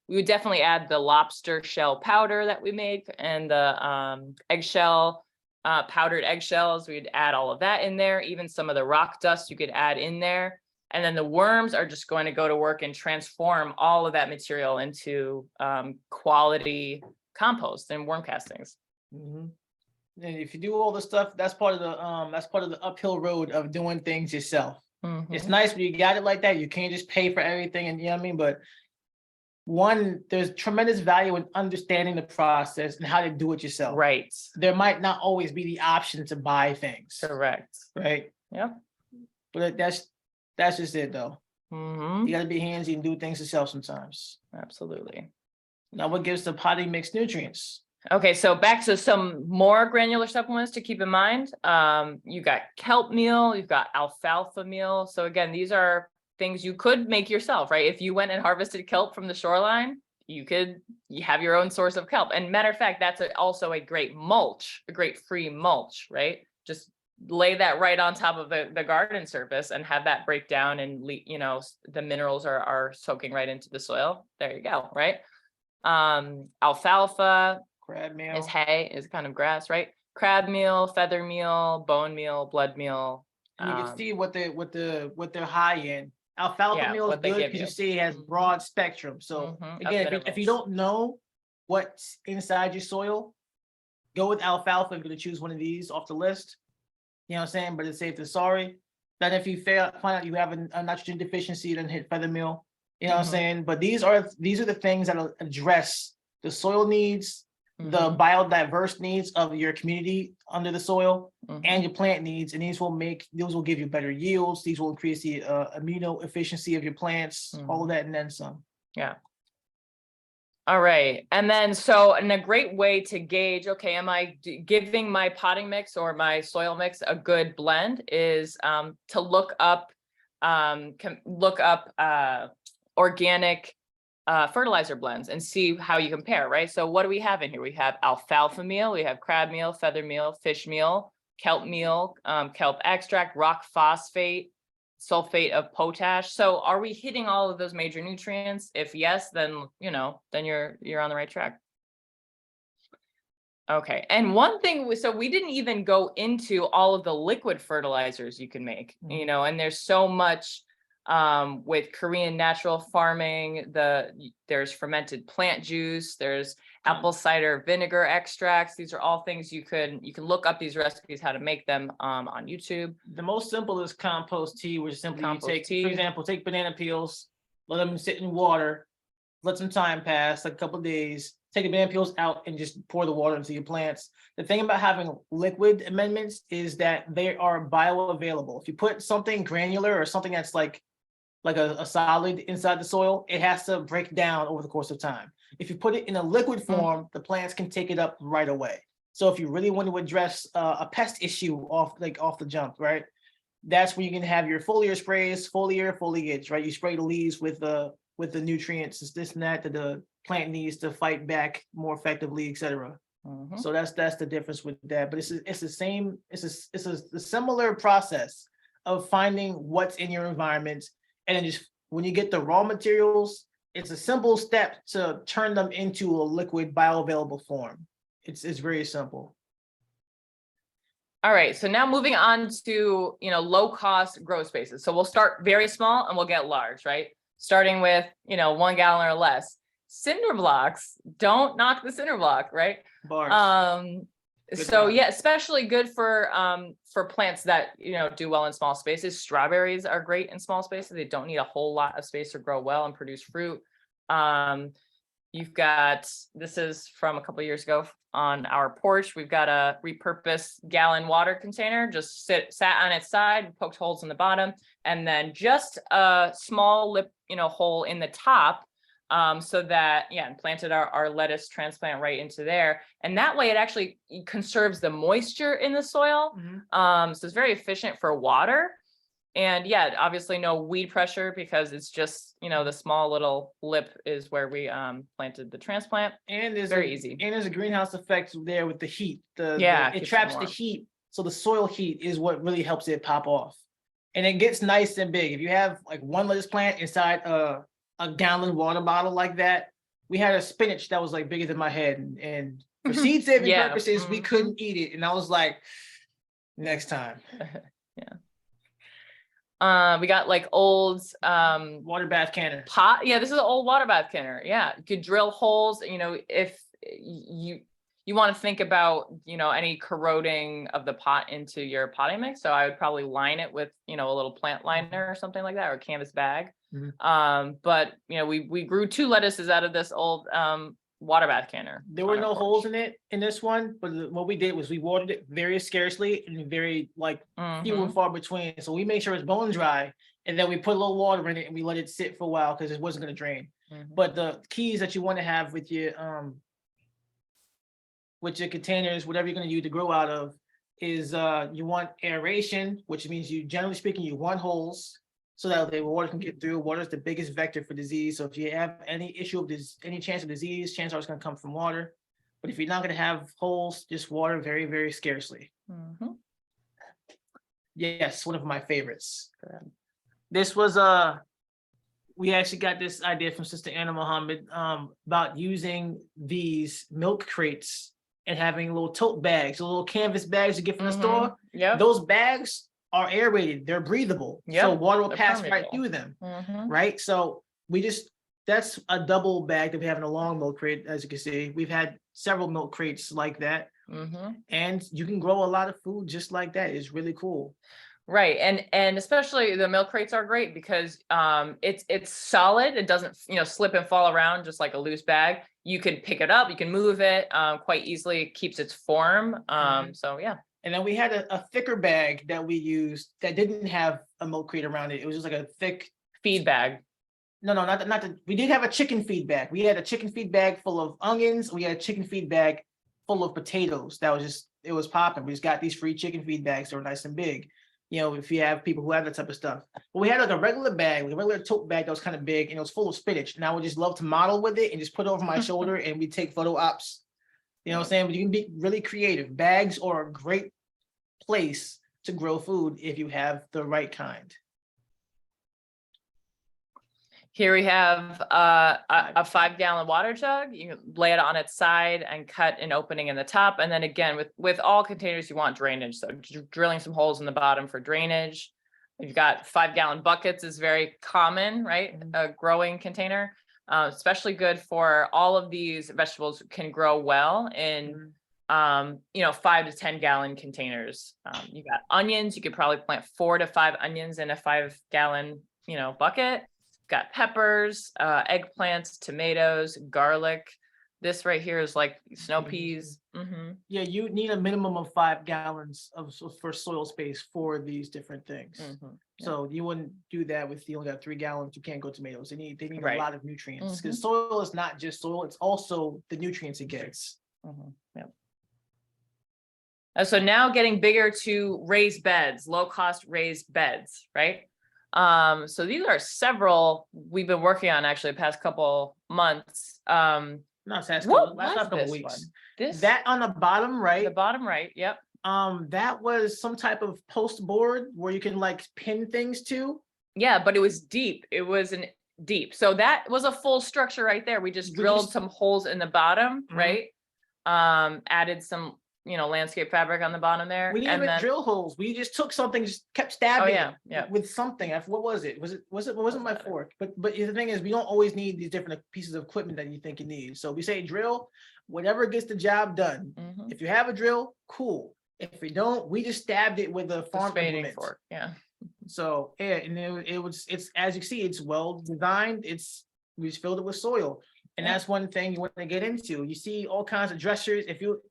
we would definitely add the lobster shell powder that we make, and the eggshell, powdered eggshells. We'd add all of that in there. Even some of the rock dust you could add in there. And then the worms are just going to go to work and transform all of that material into quality compost and worm castings. And if you do all the stuff, that's part of the uphill road of doing things yourself. It's nice when you got it like that. You can't just pay for everything, and you know what I mean? But there's tremendous value in understanding the process and how to do it yourself. Right. There might not always be the option to buy things. Correct. Right. Yep. But that's just it though. You got to be handsy and do things yourself sometimes. Absolutely. Now, what gives the potting mix nutrients? Okay, so back to some more granular supplements to keep in mind. You got kelp meal, you've got alfalfa meal. So again, these are things you could make yourself, right? If you went and harvested kelp from the shoreline, you have your own source of kelp. And matter of fact, that's also a great mulch, a great free mulch, right? Just lay that right on top of the garden surface and have that break down and the minerals are soaking right into the soil. There you go, right? Alfalfa Crab meal. is hay, is kind of grass, right? Crab meal, feather meal, bone meal, blood meal. And you can see what they're high in. Alfalfa Yeah, meal is what they good give because you you. see it has Mhm. broad spectrum. So Mhm, of again, if you minerals. don't know what's inside your soil, go with alfalfa if you're gonna choose one of these off the list. You know what I'm saying? But it's safe than sorry. Then if you find out you have a nitrogen deficiency, then hit feather meal. You know what I'm Mhm. saying? But these are the things that address the soil needs, the Mhm, biodiverse needs of your community under the soil, mhm. and your plant needs. And these will give you better yields. These will increase the amino efficiency of your plants, all of that and then some. Yeah. All right. And then, so, and a great way to gauge, okay, am I giving my potting mix or my soil mix a good blend is to look up organic fertilizer blends and see how you compare, right? So what do we have in here? We have alfalfa meal, we have crab meal, feather meal, fish meal, kelp extract, rock phosphate, sulfate of potash. So are we hitting all of those major nutrients? If yes, then then you're on the right track. Okay. And one thing, so we didn't even go into all of the liquid fertilizers you can make, and there's so much with Korean natural farming. There's fermented plant juice, there's apple cider vinegar extracts. These are all things you can look up these recipes, how to make them on YouTube. The most simple is compost tea, which is simply Compost you take, tea. for example, take banana peels, let them sit in water, let some time pass, like a couple of days, take the banana peels out and just pour the water into your plants. The thing about having liquid amendments is that they are bioavailable. If you put something granular or something that's like a solid inside the soil, it has to break down over the course of time. If you put it in a liquid form, the plants can take it up right away. So if you really want to address a pest issue off the jump, right? That's where you can have your foliar sprays, foliage, right? You spray the leaves with the nutrients, this and that the plant needs to fight back more effectively, etc. So that's the difference with that. But it's the same. It's a similar process of finding what's in your environment, and then just when you get the raw materials, it's a simple step to turn them into a liquid bioavailable form. It's very simple. All right, so now moving on to low cost grow spaces. So we'll start very small and we'll get large, right? Starting with 1 gallon or less. Cinder blocks, don't knock the cinder block, right? Bars. So yeah, especially good for plants that do well in small spaces. Strawberries are great in small spaces. They don't need a whole lot of space to grow well and produce fruit. You've got, this is from a couple of years ago on our porch. We've got a repurposed gallon water container, just sat on its side, poked holes in the bottom, and then just a small lip, hole in the top. So that, and planted our lettuce transplant right into there. And that way it actually conserves the moisture in the soil. So it's very efficient for water. And obviously no weed pressure because it's just, the small little lip is where we planted the transplant. And there's very easy. And there's a greenhouse effect there with the heat. It keeps traps them the warm. heat. So the soil heat is what really helps it pop off. And it gets nice and big. If you have like one lettuce plant inside a gallon water bottle like that, we had a spinach that was like bigger than my head. And for seed saving purposes, we couldn't eat it. And I was like, next time. We got like old water bath canner pot. Yeah, this is an old water bath canner. Yeah, you could drill holes. If you want to think about any corroding of the pot into your potting mix, so I would probably line it with a little plant liner or something like that, or a canvas bag. But we grew 2 lettuces out of this old water bath canner. There were no holes in it in this one, but what we did was we watered it very scarcely and very few and far between. So we made sure it's bone dry, and then we put a little water in it and we let it sit for a while because it wasn't going to drain. But the keys that you want to have with your containers, whatever you're going to use to grow out of, is you want aeration, which means generally speaking, you want holes. so that the water can get through. Water is the biggest vector for disease. So if you have any issue of this, any chance of disease, chances are it's going to come from water. But if you're not going to have holes, just water very, very scarcely. Mhm. Yes, one of my favorites. This was we actually got this idea from Sister Anna Muhammad about using these milk crates and having little tote bags, little canvas bags you get from the store. Yeah. Those bags are aerated, they're breathable. So Yep, water will they're pass right permeable. through them, Mhm. right? So that's a double bag that we have in a long milk crate, as you can see. We've had several milk crates like that. Mhm. And you can grow a lot of food just like that. It's really cool. Right, and especially the milk crates are great because it's solid. It doesn't slip and fall around just like a loose bag. You can pick it up, you can move it quite easily. It keeps its form. So yeah. And then we had a thicker bag that we used that didn't have a milk crate around it. It was just like a thick Feed bag. No, not the. We did have a chicken feed bag. We had a chicken feed bag full of onions. We had a chicken feed bag full of potatoes. It was popping. We just got these free chicken feed bags that were nice and big. If you have people who have that type of stuff. But we had like a regular bag, like a regular tote bag that was kind of big and it was full of spinach. And I would just love to model with it and just put it over my shoulder and we take photo ops. You know what I'm saying? But you can be really creative. Bags are a great place to grow food if you have the right kind. Here we have a 5-gallon water jug. You can lay it on its side and cut an opening in the top. And then again, with all containers, you want drainage. So drilling some holes in the bottom for drainage. You've got 5-gallon buckets is very common, right? A growing container, especially good for all of these vegetables can grow well in 5 to 10 gallon containers. You got onions. You could probably plant 4 to 5 onions in a 5-gallon, bucket. Got peppers, eggplants, tomatoes, garlic. This right here is like snow peas. Yeah, you need a minimum of 5 gallons for soil space for these different things. So you wouldn't do that with you only got 3 gallons. You can't grow tomatoes. They need Right. a lot of nutrients because soil is not just soil; it's also the nutrients it gets. Yep. So now getting bigger to raised beds, low cost raised beds, right? So these are several we've been working on actually the past couple months. Not last What couple was this weeks. one? This That on the bottom right. the bottom right. Yep. That was some type of post board where you can like pin things to. Yeah, but it was deep. It wasn't deep. So that was a full structure right there. We just drilled some holes in the bottom, right? Added some landscape fabric on the bottom there. We didn't even drill holes. We just took something, just kept stabbing it with something. What was it? It wasn't my fork. But the thing is, we don't always need these different pieces of equipment that you think you need. So we say drill, whatever gets the job done. If you have a drill, cool. If we don't, we just stabbed it with a farm implement. Fork. Yeah. So yeah, and it's as you see, it's well designed. We just filled it with soil. And that's one thing you want to get into. You see all kinds of dressers.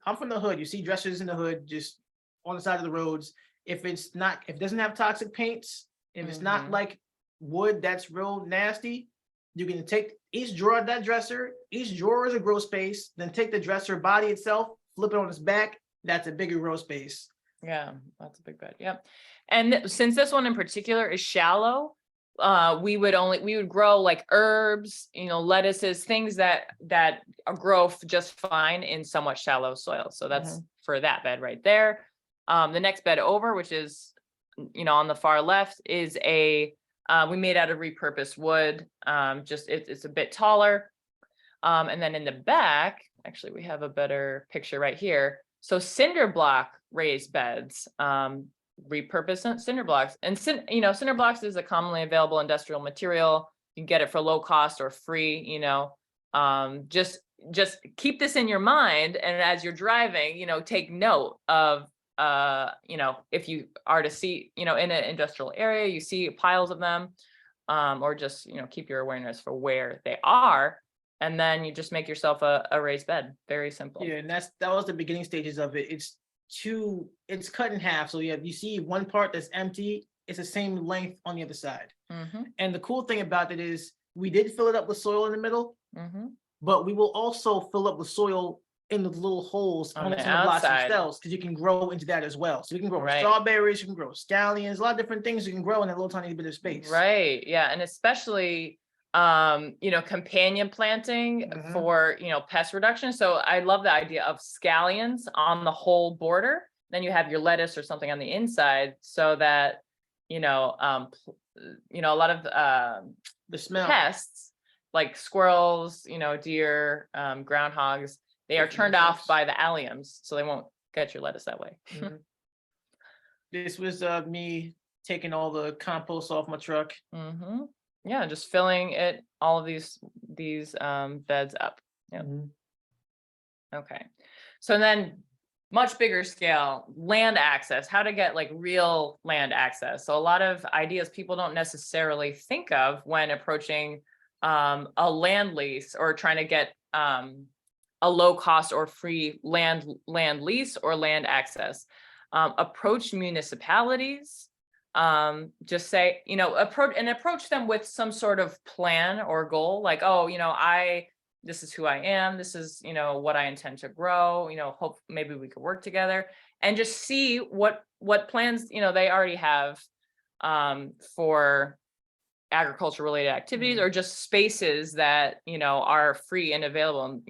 I'm from the hood, you see dressers in the hood just on the side of the roads. If it doesn't have toxic paints, if it's not like wood that's real nasty, you can take each drawer of that dresser, each drawer is a grow space, then take the dresser body itself, flip it on its back, that's a bigger grow space. Yeah, that's a big bed. Yep. And since this one in particular is shallow, we would grow like herbs, lettuces, things that grow just fine in somewhat shallow soil. So that's for that bed right there. The next bed over, which is on the far left, is we made out of repurposed wood. It's a bit taller. And then in the back, actually we have a better picture right here. So cinder block raised beds. Repurpose cinder blocks, and cinder blocks is a commonly available industrial material. You can get it for low cost or free. Just keep this in your mind, and as you're driving, take note of if you are to see in an industrial area, you see piles of them, or just keep your awareness for where they are, and then you just make yourself a raised bed. Very simple. Yeah, and that was the beginning stages of it. It's cut in half. So you see one part that's empty, it's the same length on the other side. And the cool thing about it is we did fill it up with soil in the middle, but we will also fill up with soil in the little holes On on the some of the blocks outside. themselves, because you can grow into that as well. So you can grow Right. strawberries, you can grow scallions, a lot of different things you can grow in a little tiny bit of space. Right, yeah, and especially, companion planting Mhm. for, pest reduction. So I love the idea of scallions on the whole border. Then you have your lettuce or something on the inside so that, a lot of The smell. pests like squirrels, deer, groundhogs, they are Different turned off insects. by the alliums, so they won't get your lettuce that way. Mhm. This was me taking all the compost off my truck. Hmm. Yeah, just filling all of these beds up. Yep. Mhm. Okay. So then much bigger scale, land access, how to get like real land access. So a lot of ideas people don't necessarily think of when approaching a land lease or trying to get a low cost or free land lease or land access. Approach municipalities, just say, approach them with some sort of plan or goal, like, oh, this is who I am, this is, what I intend to grow, hope maybe we could work together, and just see what plans, they already have for agriculture related activities, or just spaces that, are free and available,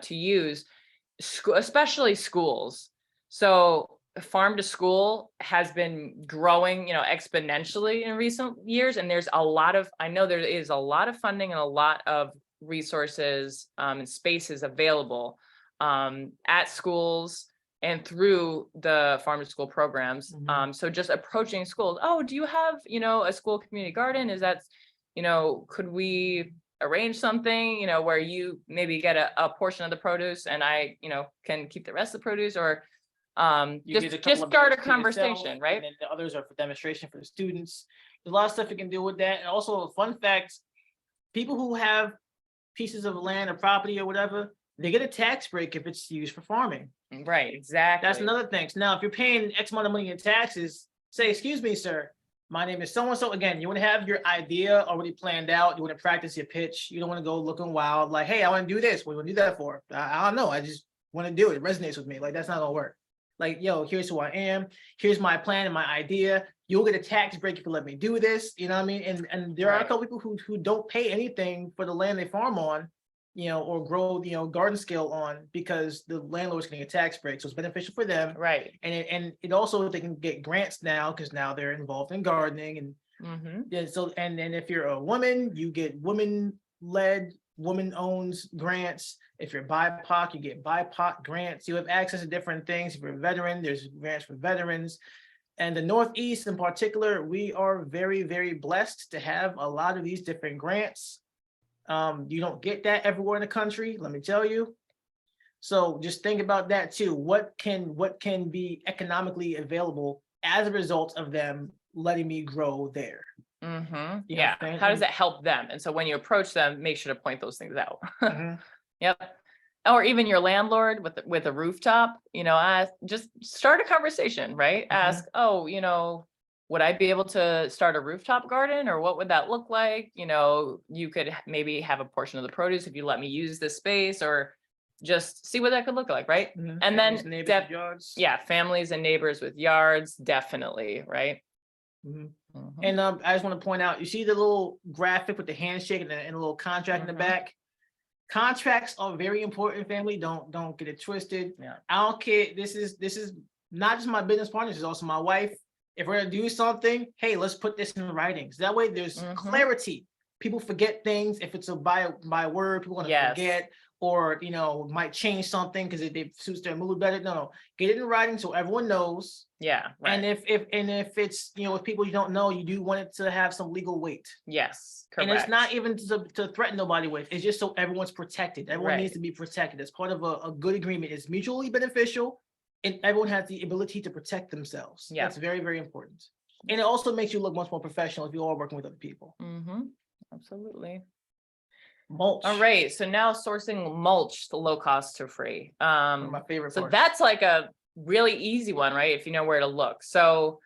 to use, especially schools. So farm to school has been growing, exponentially in recent years. And I know there is a lot of funding and a lot of resources and spaces available at schools and through the farm to school programs. Mhm. So just approaching schools. Oh, do you have, a school community garden? Is that, could we arrange something, where you maybe get a portion of the produce and I, can keep the rest of the produce, or You just get a couple of start a bags to yourself, conversation, right? And then the others are for demonstration for the students. There's a lot of stuff you can do with that. And also a fun fact, people who have pieces of land or property or whatever, they get a tax break if it's used for farming. Right, exactly. That's another thing. So now, if you're paying X amount of money in taxes, say, excuse me, sir, my name is so-and-so. Again, you want to have your idea already planned out. You want to practice your pitch. You don't want to go looking wild, like, hey, I want to do this. What do you want to do that for? I don't know. I just want to do it. It resonates with me. Like, that's not gonna work. Like, yo, here's who I am. Here's my plan and my idea. You'll get a tax break if you let me do this. You know what I mean? And there are a Right. couple people who don't pay anything for the land they farm on, or grow, garden scale on, because the landlord's getting a tax break. So it's beneficial for them. Right. And it also, they can get grants now because now they're involved in gardening. And Mm-hmm. yeah, so, and then if you're a woman, you get woman-led, woman-owns grants. If you're BIPOC, you get BIPOC grants. You have access to different things. If you're a veteran, there's grants for veterans. And the Northeast in particular, we are very, very blessed to have a lot of these different grants. You don't get that everywhere in the country, let me tell you. So just think about that too. What can be economically available as a result of them letting me grow there? Mm-hmm. You know Yeah. what I'm saying? How does that help them? And so when you approach them, make sure to point those things out. Mhm. Yep. Or even your landlord with a rooftop, just start a conversation, right? Ask, oh, would I be able to start a rooftop garden, or what would that look like? You could maybe have a portion of the produce if you let me use this space, or just see what that could look like, right? Mhm. And Families, then neighbors, and yards. yeah, families and neighbors with yards, definitely, right? Mhm. Mhm. And I just want to point out, you see the little graphic with the handshake and a little contract in the Mhm. back. Contracts are very important, family. Don't get it twisted. Yeah. I don't care. This is not just my business partner, it's also my wife. If we're gonna do something, hey, let's put this in writing. So that way there's Mhm. clarity. People forget things. If it's a by word, people want to Yes. forget, or might change something because it suits their mood better. No, get it in writing so everyone knows. Yeah, right. And if it's with people you don't know, you do want it to have some legal weight. Yes, correct. And it's not even to threaten nobody with. It's just so everyone's protected. Everyone needs Right. to be protected. As part of a good agreement. It's mutually beneficial, and everyone has the ability to protect themselves. Yeah. That's very, very important. And it also makes you look much more professional if you are working with other people. Mm-hmm. Absolutely. Mulch. All right. So now sourcing mulch, the low cost to free. One of my favorite So parts. that's like a really easy one, right? If you know where to look. So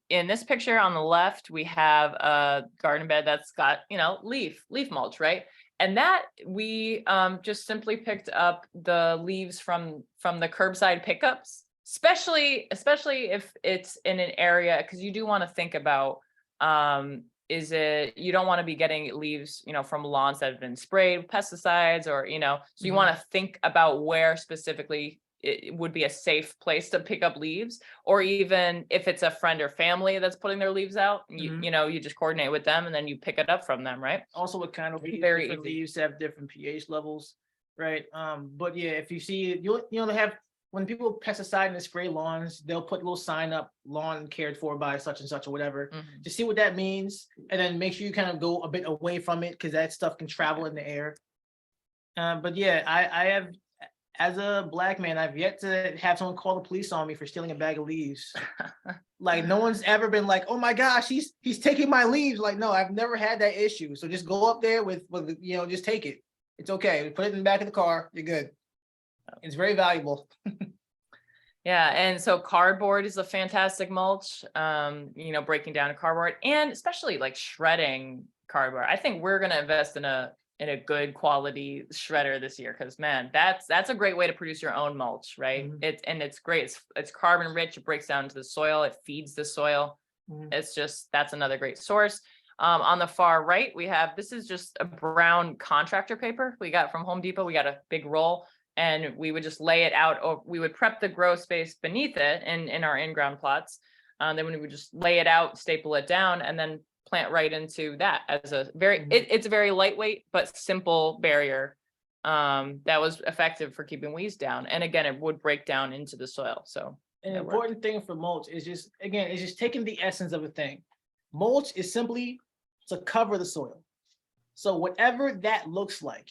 in this picture on the left, we have a garden bed that's got, leaf mulch, right? And that we just simply picked up the leaves from the curbside pickups, especially if it's in an area, because you do want to think about you don't want to be getting leaves, from lawns that have been sprayed with pesticides, or so you want to think about where specifically it would be a safe place to pick up leaves, or even if it's a friend or family that's putting their leaves out, you just coordinate with them and then you pick it up from them, right? Also, what kind of Very different easy. leaves have different pH levels, right? But yeah, if you see, they have, when people pesticide and spray lawns, they'll put a little sign up, lawn cared for by such and such or whatever, to see what that means, and then make sure you kind of go a bit away from it, because that stuff can travel in the air. But yeah, I have, as a Black man, I've yet to have someone call the police on me for stealing a bag of leaves. Like, no one's ever been like, oh my gosh, he's taking my leaves. Like, no, I've never had that issue. So just go up there with just take it. It's okay. Put it in the back of the car. You're good. It's very valuable. Yeah, and so cardboard is a fantastic mulch, breaking down a cardboard, and especially like shredding cardboard. I think we're gonna invest in a good quality shredder this year, because man, that's a great way to produce your own mulch, right? It's great. It's carbon rich. It breaks down into the soil. It feeds the soil. That's another great source. On the far right, this is just a brown contractor paper we got from Home Depot. We got a big roll, and we would just lay it out, or we would prep the grow space beneath it in our in-ground plots. Then we would just lay it out, staple it down, and then plant right into that as a it's a very lightweight but simple barrier that was effective for keeping weeds down. And again, it would break down into the soil. So an important thing for mulch is just taking the essence of a thing. Mulch is simply to cover the soil. So whatever that looks like,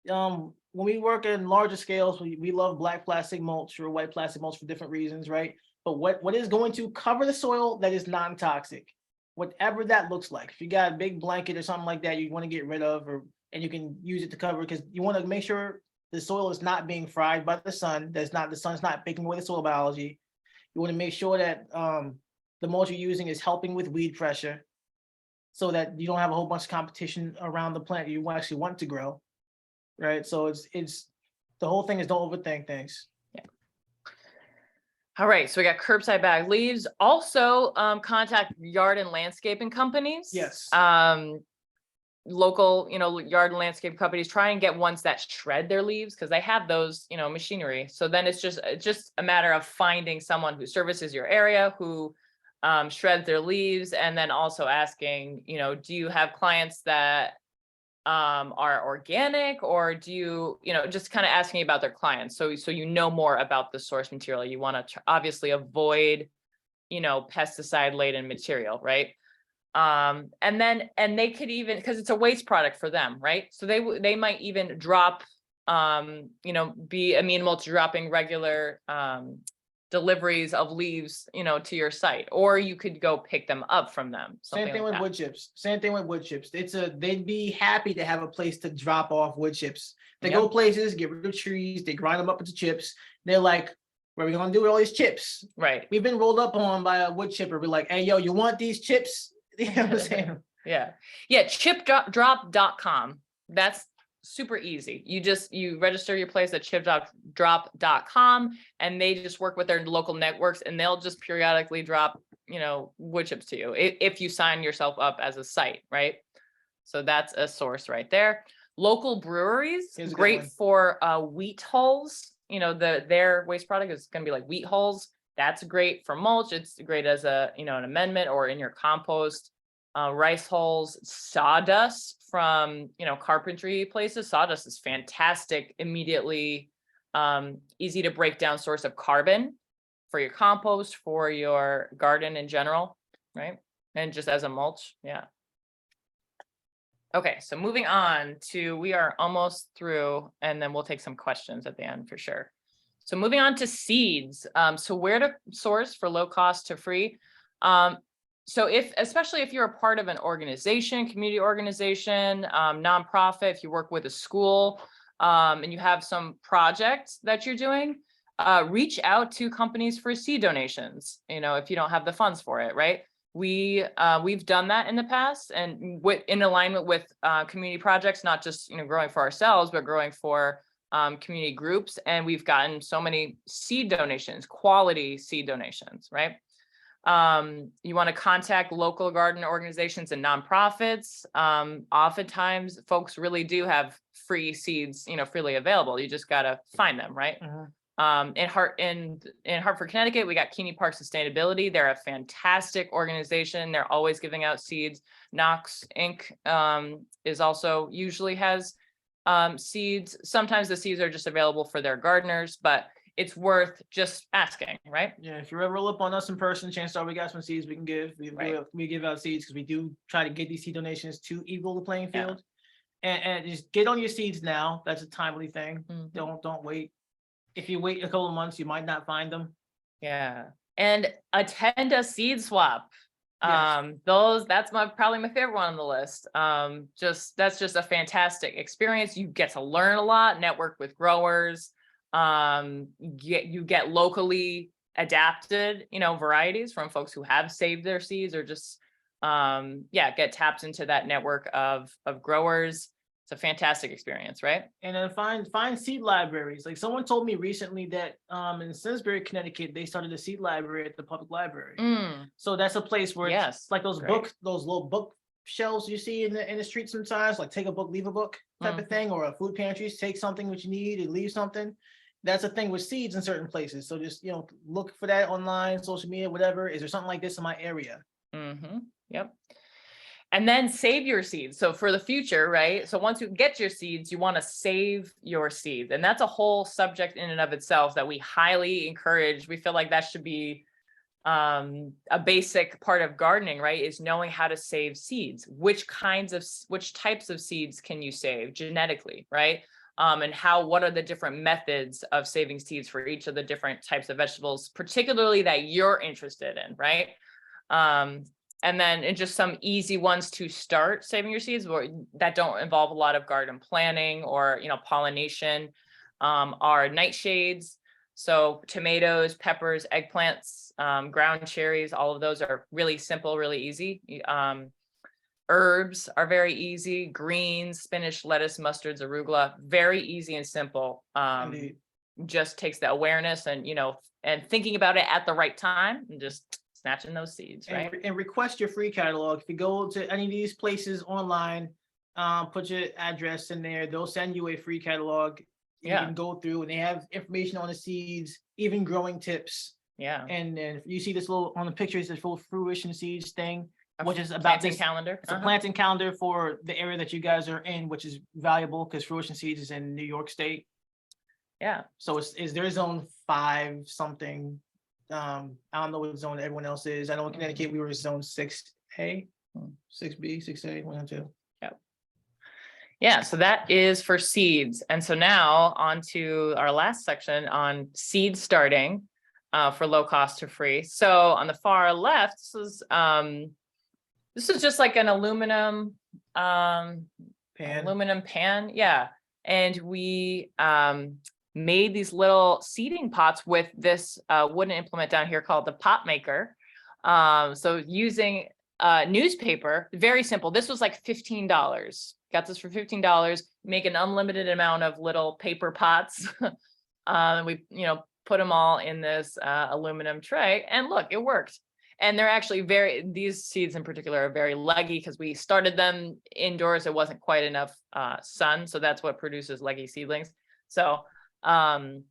when we work in larger scales, we love black plastic mulch or white plastic mulch for different reasons, right? But what is going to cover the soil that is non-toxic, whatever that looks like. If you got a big blanket or something like that you want to get rid of, and you can use it to cover, because you want to make sure the soil is not being fried by the sun. The sun's not baking away the soil biology. You want to make sure that the mulch you're using is helping with weed pressure, so that you don't have a whole bunch of competition around the plant you actually want to grow, right? So it's the whole thing is don't overthink things. All right, so we got curbside bag leaves. Also, contact yard and landscaping companies. Yes. Local, yard and landscape companies. Try and get ones that shred their leaves, because they have those, machinery. So then it's just a matter of finding someone who services your area, who shreds their leaves, and then also asking, do you have clients that are organic, or do you, just kind of asking about their clients. So more about the source material. You want to obviously avoid, pesticide laden material, right? And they could even, because it's a waste product for them, right? So they might even drop, be amenable to dropping regular deliveries of leaves, to your site, or you could go pick them up from them. Same thing with wood chips. They'd be happy to have a place to drop off wood chips. They go places, get rid of trees, they grind them up into chips. They're like, what are we gonna do with all these chips? Right. We've been rolled up on by a wood chipper. We're like, hey, yo, you want these chips? You know what I'm saying? Yeah, chipdrop.com. That's super easy. You register your place at chipdrop.com, and they just work with their local networks, and they'll just periodically drop, wood chips to you if you sign yourself up as a site, right? So that's a source right there. Local breweries, great for wheat hulls. Their waste product is going to be like wheat hulls. That's great for mulch. It's great as an amendment or in your compost. Rice hulls, sawdust from, carpentry places. Sawdust is fantastic, immediately easy to break down source of carbon for your compost, for your garden in general, right? And just as a mulch, yeah. Okay, so moving on we are almost through, and then we'll take some questions at the end for sure. So moving on to seeds. So where to source for low cost to free. So especially if you're a part of an organization, community organization, nonprofit, if you work with a school, and you have some projects that you're doing, reach out to companies for seed donations, if you don't have the funds for it, right? We've done that in the past, and in alignment with community projects, not just growing for ourselves, but growing for community groups. And we've gotten so many seed donations, quality seed donations, right? You want to contact local garden organizations and nonprofits. Oftentimes, folks really do have free seeds, freely available. You just got to find them, right? In Hartford, Connecticut, we got Keeney Park Sustainability. They're a fantastic organization. They're always giving out seeds. Knox Inc. is also usually has seeds. Sometimes the seeds are just available for their gardeners, but it's worth just asking, right? Yeah, if you ever roll up on us in person, chances are we got some seeds we can give. We give out seeds because we do try to get these seed donations to equal the playing field. And just get on your seeds now. That's a timely thing. Don't wait. If you wait a couple of months, you might not find them. Yeah. And attend a seed swap. Yes. That's probably my favorite one on the list. That's just a fantastic experience. You get to learn a lot, network with growers. You get locally adapted, varieties from folks who have saved their seeds, or just get tapped into that network of growers. It's a fantastic experience, right? And then find seed libraries. Like someone told me recently that in Simsbury, Connecticut, they started a seed library at the public library. So that's a place where it's like those little book shelves you see in the street sometimes, like take a book, leave a book type of thing, or a food pantries, take something which you need and leave something. That's a thing with seeds in certain places. So just look for that online, social media, whatever. Is there something like this in my area? Yep. And then save your seeds. So for the future, right? So once you get your seeds, you want to save your seeds. And that's a whole subject in and of itself that we highly encourage. We feel like that should be a basic part of gardening, right? Is knowing how to save seeds. Which types of seeds can you save genetically, right? And what are the different methods of saving seeds for each of the different types of vegetables, particularly that you're interested in, right? And then just some easy ones to start saving your seeds that don't involve a lot of garden planning or, pollination, are nightshades. So tomatoes, peppers, eggplants, ground cherries, all of those are really simple, really easy. Herbs are very easy. Greens, spinach, lettuce, mustards, arugula, very easy and simple. Just takes the awareness and, and thinking about it at the right time and just snatching those seeds, right? And request your free catalog. If you go to any of these places online, put your address in there, they'll send you a free catalog. You can go through, and they have information on the seeds, even growing tips. Yeah. And then you see this little on the pictures, this little fruition seeds thing, which is about planting this calendar. It's a planting calendar for the area that you guys are in, which is valuable because fruition seeds is in New York State. Yeah. So is their zone 5 something? I don't know what zone everyone else is. I know in Connecticut we were zone 6A, 6B, 6A, 1 and 2. Yeah, so that is for seeds. And so now on to our last section on seed starting for low cost to free. So on the far left, this is just like an aluminum pan. Yeah. And we made these little seeding pots with this wooden implement down here called the pot maker. So using newspaper, very simple. This was like $15. Got this for $15. Make an unlimited amount of little paper pots. We, put them all in this aluminum tray, and look, it worked. And they're actually these seeds in particular are very leggy because we started them indoors. It wasn't quite enough sun. So that's what produces leggy seedlings. So, and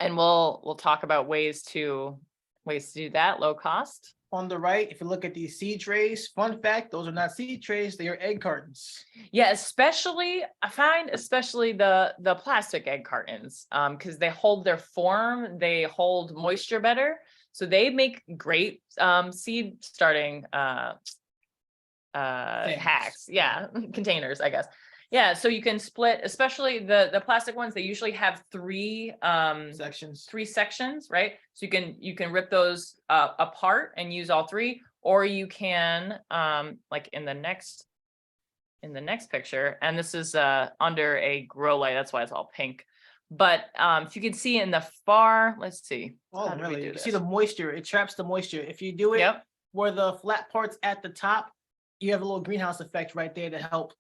we'll talk about ways to do that low cost. On the right, if you look at these seed trays, fun fact, those are not seed trays, they are egg cartons. Yeah, I find the plastic egg cartons, because they hold their form, they hold moisture better. So they make great seed starting hacks. Yeah, containers, I guess. Yeah, so you can split, especially the plastic ones, they usually have three sections, right? So you can rip those apart and use all three, or you can like in the next picture, and this is under a grow light, that's why it's all pink. But if you can see in the far, let's see. Oh, really? You see the moisture, it traps the moisture. If you do it where the flat parts at the top, you have a little greenhouse effect right there to help,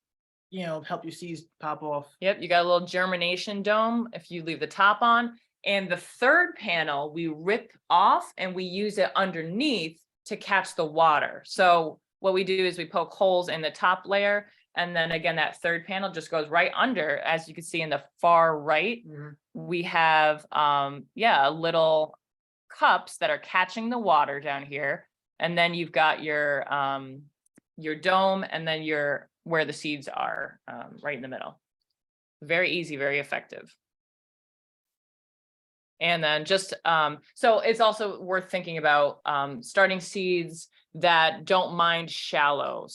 help your seeds pop off. Yep, you got a little germination dome if you leave the top on. And the third panel, we rip off and we use it underneath to catch the water. So what we do is we poke holes in the top layer. And then again, that third panel just goes right under. As you can see in the far right, we have, little cups that are catching the water down here. And then you've got your dome and then where the seeds are right in the middle. Very easy, very effective. And then just, so it's also worth thinking about starting seeds that don't mind shallow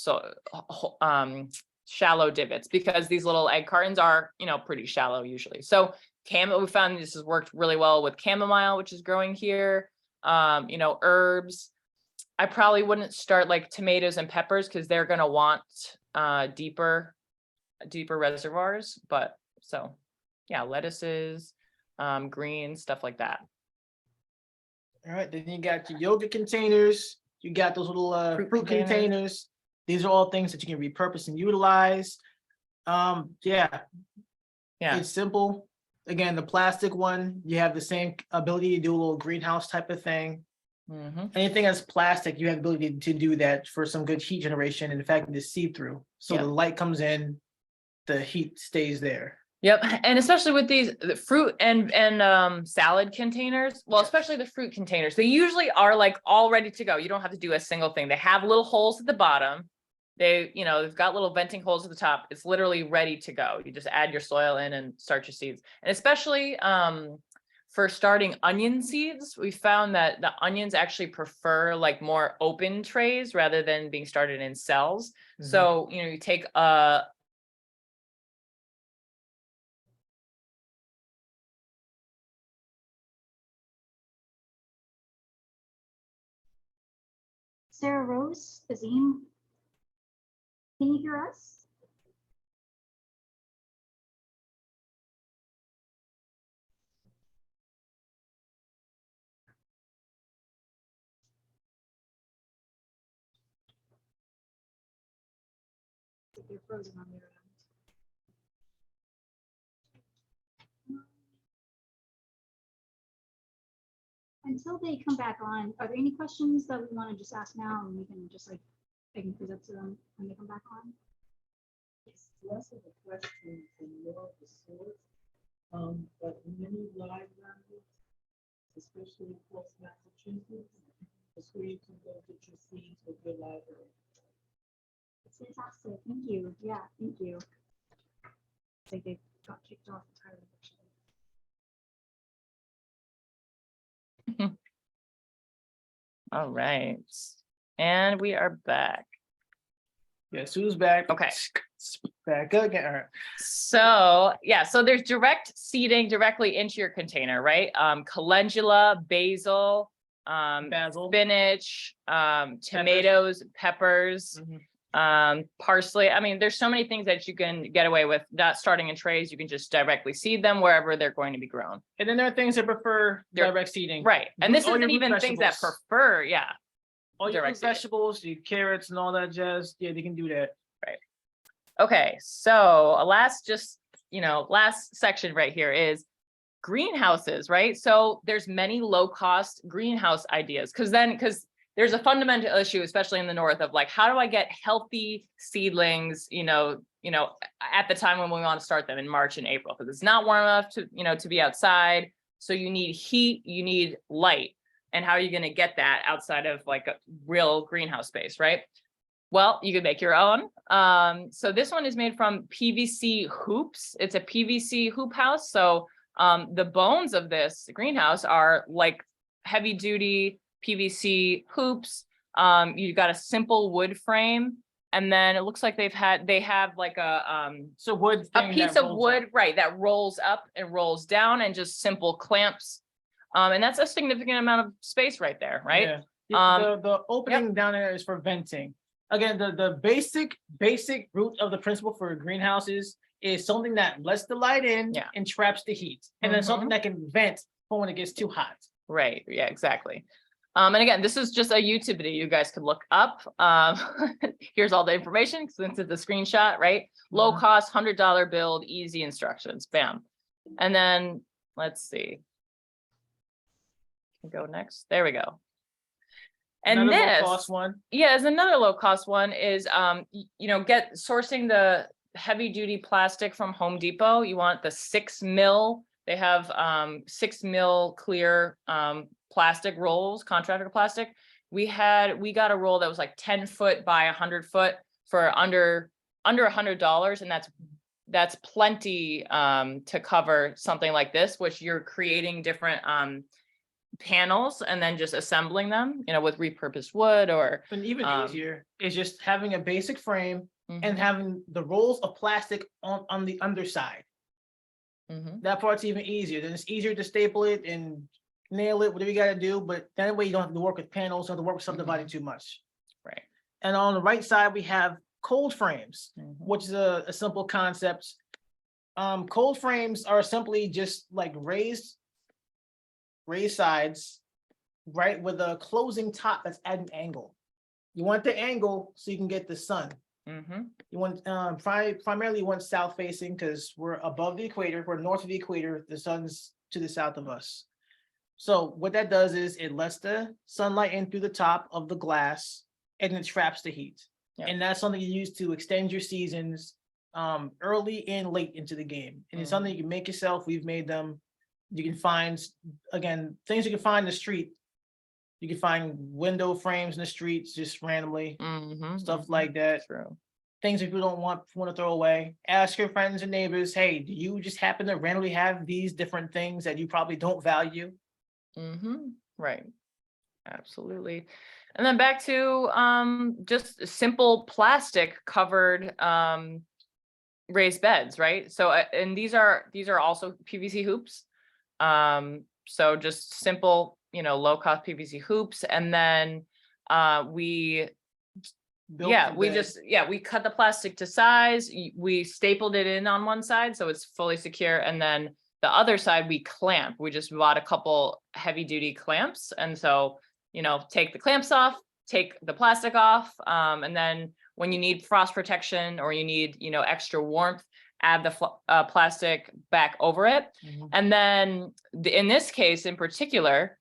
divots, because these little egg cartons are, pretty shallow usually. So we found this has worked really well with chamomile, which is growing here, herbs. I probably wouldn't start like tomatoes and peppers because they're going to want deeper reservoirs. But so yeah, lettuces, greens, stuff like that. All right, then you got your yogurt containers, you got those little fruit containers. These are all things that you can repurpose and utilize. Yeah, it's simple. Again, the plastic one, you have the same ability to do a little greenhouse type of thing. Anything that's plastic, you have the ability to do that for some good heat generation, and in fact, it's see-through. So the light comes in, the heat stays there. Yep, and especially with these fruit and salad containers, well, especially the fruit containers, they usually are like all ready to go. You don't have to do a single thing. They have little holes at the bottom. They've got little venting holes at the top. It's literally ready to go. You just add your soil in and start your seeds. And especially for starting onion seeds, we found that the onions actually prefer like more open trays rather than being started in cells. So, you take a Sarah Rose, Azeem, can you hear us? They're frozen on their end. Until they come back on, are there any questions that we want to just ask now, and we can just I can present to them when they come back on? It's less of a question and more of a source, but many libraries, especially across Massachusetts, is where you can go get your seeds with your library. It's fantastic. Thank you. Yeah, thank you. I think they got kicked off entirely. all right, and we are back. Yeah, Sue's back. Okay. Back again. All right. So so there's direct seeding directly into your container, right? Calendula, basil, spinach, tomatoes, peppers, parsley. I mean, there's so many things that you can get away with not starting in trays. You can just directly seed them wherever they're going to be grown. And then there are things that prefer direct seeding. Right. And this All your isn't root even things that vegetables. prefer, All your direct seeding. vegetables, your carrots and all that jazz. Yeah, they can do that. Right. Okay. So last section right here is greenhouses, right? So there's many low cost greenhouse ideas because there's a fundamental issue, especially in the north, of like, how do I get healthy seedlings, at the time when we want to start them in March and April, because it's not warm enough to be outside. So you need heat, you need light. And how are you going to get that outside of like a real greenhouse space, right? Well, you could make your own. So this one is made from PVC hoops. It's a PVC hoop house. So the bones of this greenhouse are like heavy duty PVC hoops. You got a simple wood frame, and then it looks like they have like a piece of wood, right, that rolls up and rolls down, and just simple clamps. And that's a significant amount of space right there, right? Yeah. The opening down there is for venting. Again, the basic root of the principle for greenhouses is something that lets the light in and traps the heat, and then something that can vent for when it gets too hot. Right. Yeah, exactly. And again, this is just a YouTube video you guys could look up. Here's all the information since it's a screenshot, right? Low cost, $100 build, easy instructions, bam. And then let's see. Go next. There we go. And Another this, low-cost one. yeah, is another low cost one is, sourcing the heavy duty plastic from Home Depot. You want the 6 mil. They have 6 mil clear plastic rolls, contractor plastic. We got a roll that was like 10 foot by 100 foot for under $100, and that's plenty to cover something like this, which you're creating different panels and then just assembling them, with repurposed wood or And even easier is just having a basic frame mhm, and having the rolls of plastic on the underside. mhm. That part's even easier. Then it's easier to staple it and nail it, whatever you gotta do, but that way you don't have to work with panels or have to work with subdividing too much. Right. And on the right side, we have cold frames, Mhm. which is a simple concept. Cold frames are simply just like raised sides, right, with a closing top that's at an angle. You want the angle so you can get the sun. Mhm. You want primarily you want south facing because we're above the equator, we're north of the equator, the sun's to the south of us. So what that does is it lets the sunlight in through the top of the glass and it traps the heat. Yeah. And that's something you use to extend your seasons early and late into the game. And it's something you can make yourself. We've made them. You can find, again, things you can find in the street. You can find window frames in the streets just randomly, Mhm. stuff like that. True. Things that you don't want to throw away. Ask your friends and neighbors, hey, do you just happen to randomly have these different things that you probably don't value? Mm-hmm. Right. Absolutely. And then back to just simple plastic covered raised beds, right? So and these are also PVC hoops. So just simple, low cost PVC hoops. And then we cut the plastic to size. We stapled it in on one side so it's fully secure, and then the other side we clamp. We just bought a couple heavy duty clamps, and so take the clamps off, take the plastic off, and then when you need frost protection or you need extra warmth, add the plastic back over it. And then in this case in particular,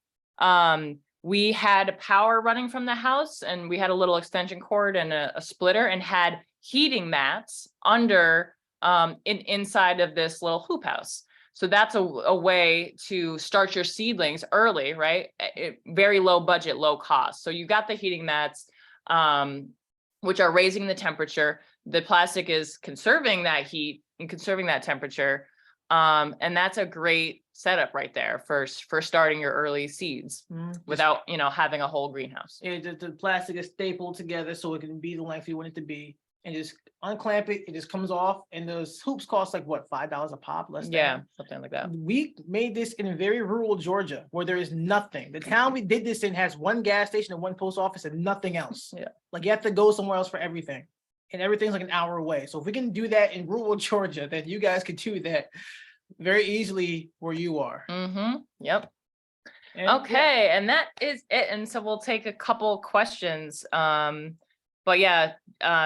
we had power running from the house, and we had a little extension cord and a splitter, and had heating mats under inside of this little hoop house. So that's a way to start your seedlings early, right? Very low budget, low cost. So you got the heating mats, which are raising the temperature. The plastic is conserving that heat and conserving that temperature. And that's a great setup right there for starting your early seeds without, having a whole greenhouse. The plastic is stapled together so it can be the length you want it to be, and just unclamp it. It just comes off, and those hoops cost like what, $5 a pop, less than. Yeah, something like that. We made this in very rural Georgia where there is nothing. The town we did this in has one gas station and one post office and nothing else. Yeah. Like you have to go somewhere else for everything, and everything's like an hour away. So if we can do that in rural Georgia, then you guys could do that very easily where you are. Yep. And Okay, and that is it. And so we'll take a couple questions. But yeah,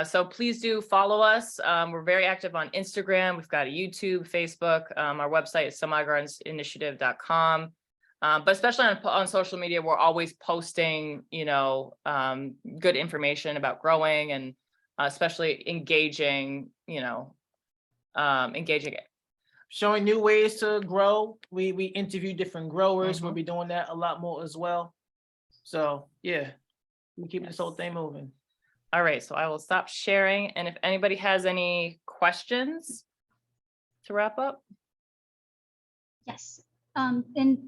so please do follow us. We're very active on Instagram. We've got a YouTube, Facebook. Our website is semigardensinitiative.com. But especially on social media, we're always posting, good information about growing, and especially engaging it. Showing new ways to grow. We interview different growers. We'll be doing that a lot more as well. So yeah, we keep this whole thing moving. All right, so I will stop sharing. And if anybody has any questions to wrap up. Yes. And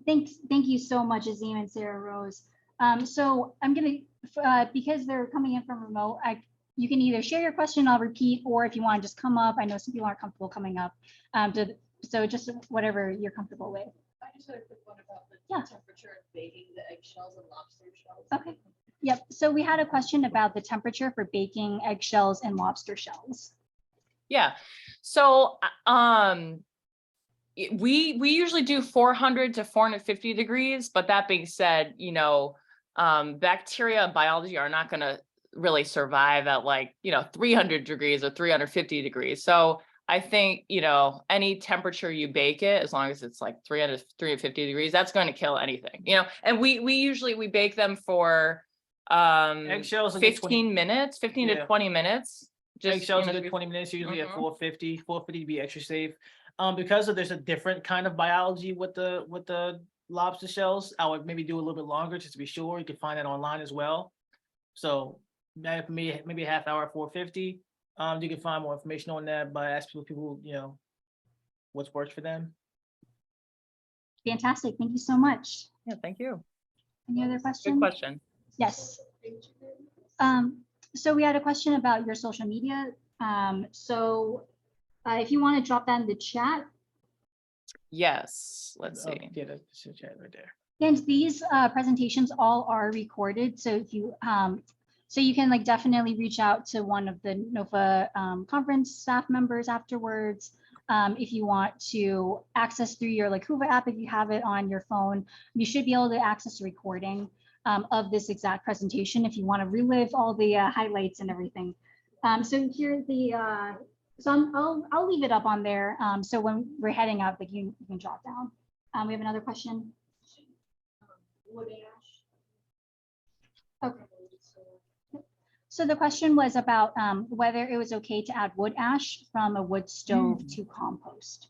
thank you so much, Azeem and Sarah Rose. So I'm gonna, because they're coming in from remote, you can either share your question, I'll repeat, or if you want to just come up. I know some people aren't comfortable coming up. So just whatever you're comfortable with. I just had a quick one about the Yeah. temperature of baking the eggshells and lobster shells. Okay. Yep. So we had a question about the temperature for baking eggshells and lobster shells. Yeah. So we usually do 400 to 450 degrees, but that being said, bacteria and biology are not going to really survive at like, 300 degrees or 350 degrees. So I think, any temperature you bake it, as long as it's like 300, 350 degrees, that's going to kill anything, and we usually bake them for Eggshells are good 15 minutes, 15 to Yeah. 20 minutes. Eggshells are good 20 minutes, usually at 450 to be extra safe. Because there's a different kind of biology with the lobster shells, I would maybe do a little bit longer just to be sure. You can find that online as well. So that maybe a half hour at 450. You can find more information on that by asking people, what's worked for them. Fantastic. Thank you so much. Yeah, thank you. Any other Good questions? question. Yes. So we had a question about your social media. If you want to drop that in the chat. Yes, let's see. Yeah, that's the chat right there. And these presentations all are recorded. So if you you can like definitely reach out to one of the NOFA conference staff members afterwards. If you want to access through your like Hoover app, if you have it on your phone, you should be able to access a recording of this exact presentation if you want to relive all the highlights and everything. So here the I'll leave it up on there. So when we're heading out, like you can jot down. We have another question. Wood ash. Okay. So the question was about whether it was okay to add wood ash from a wood stove to compost.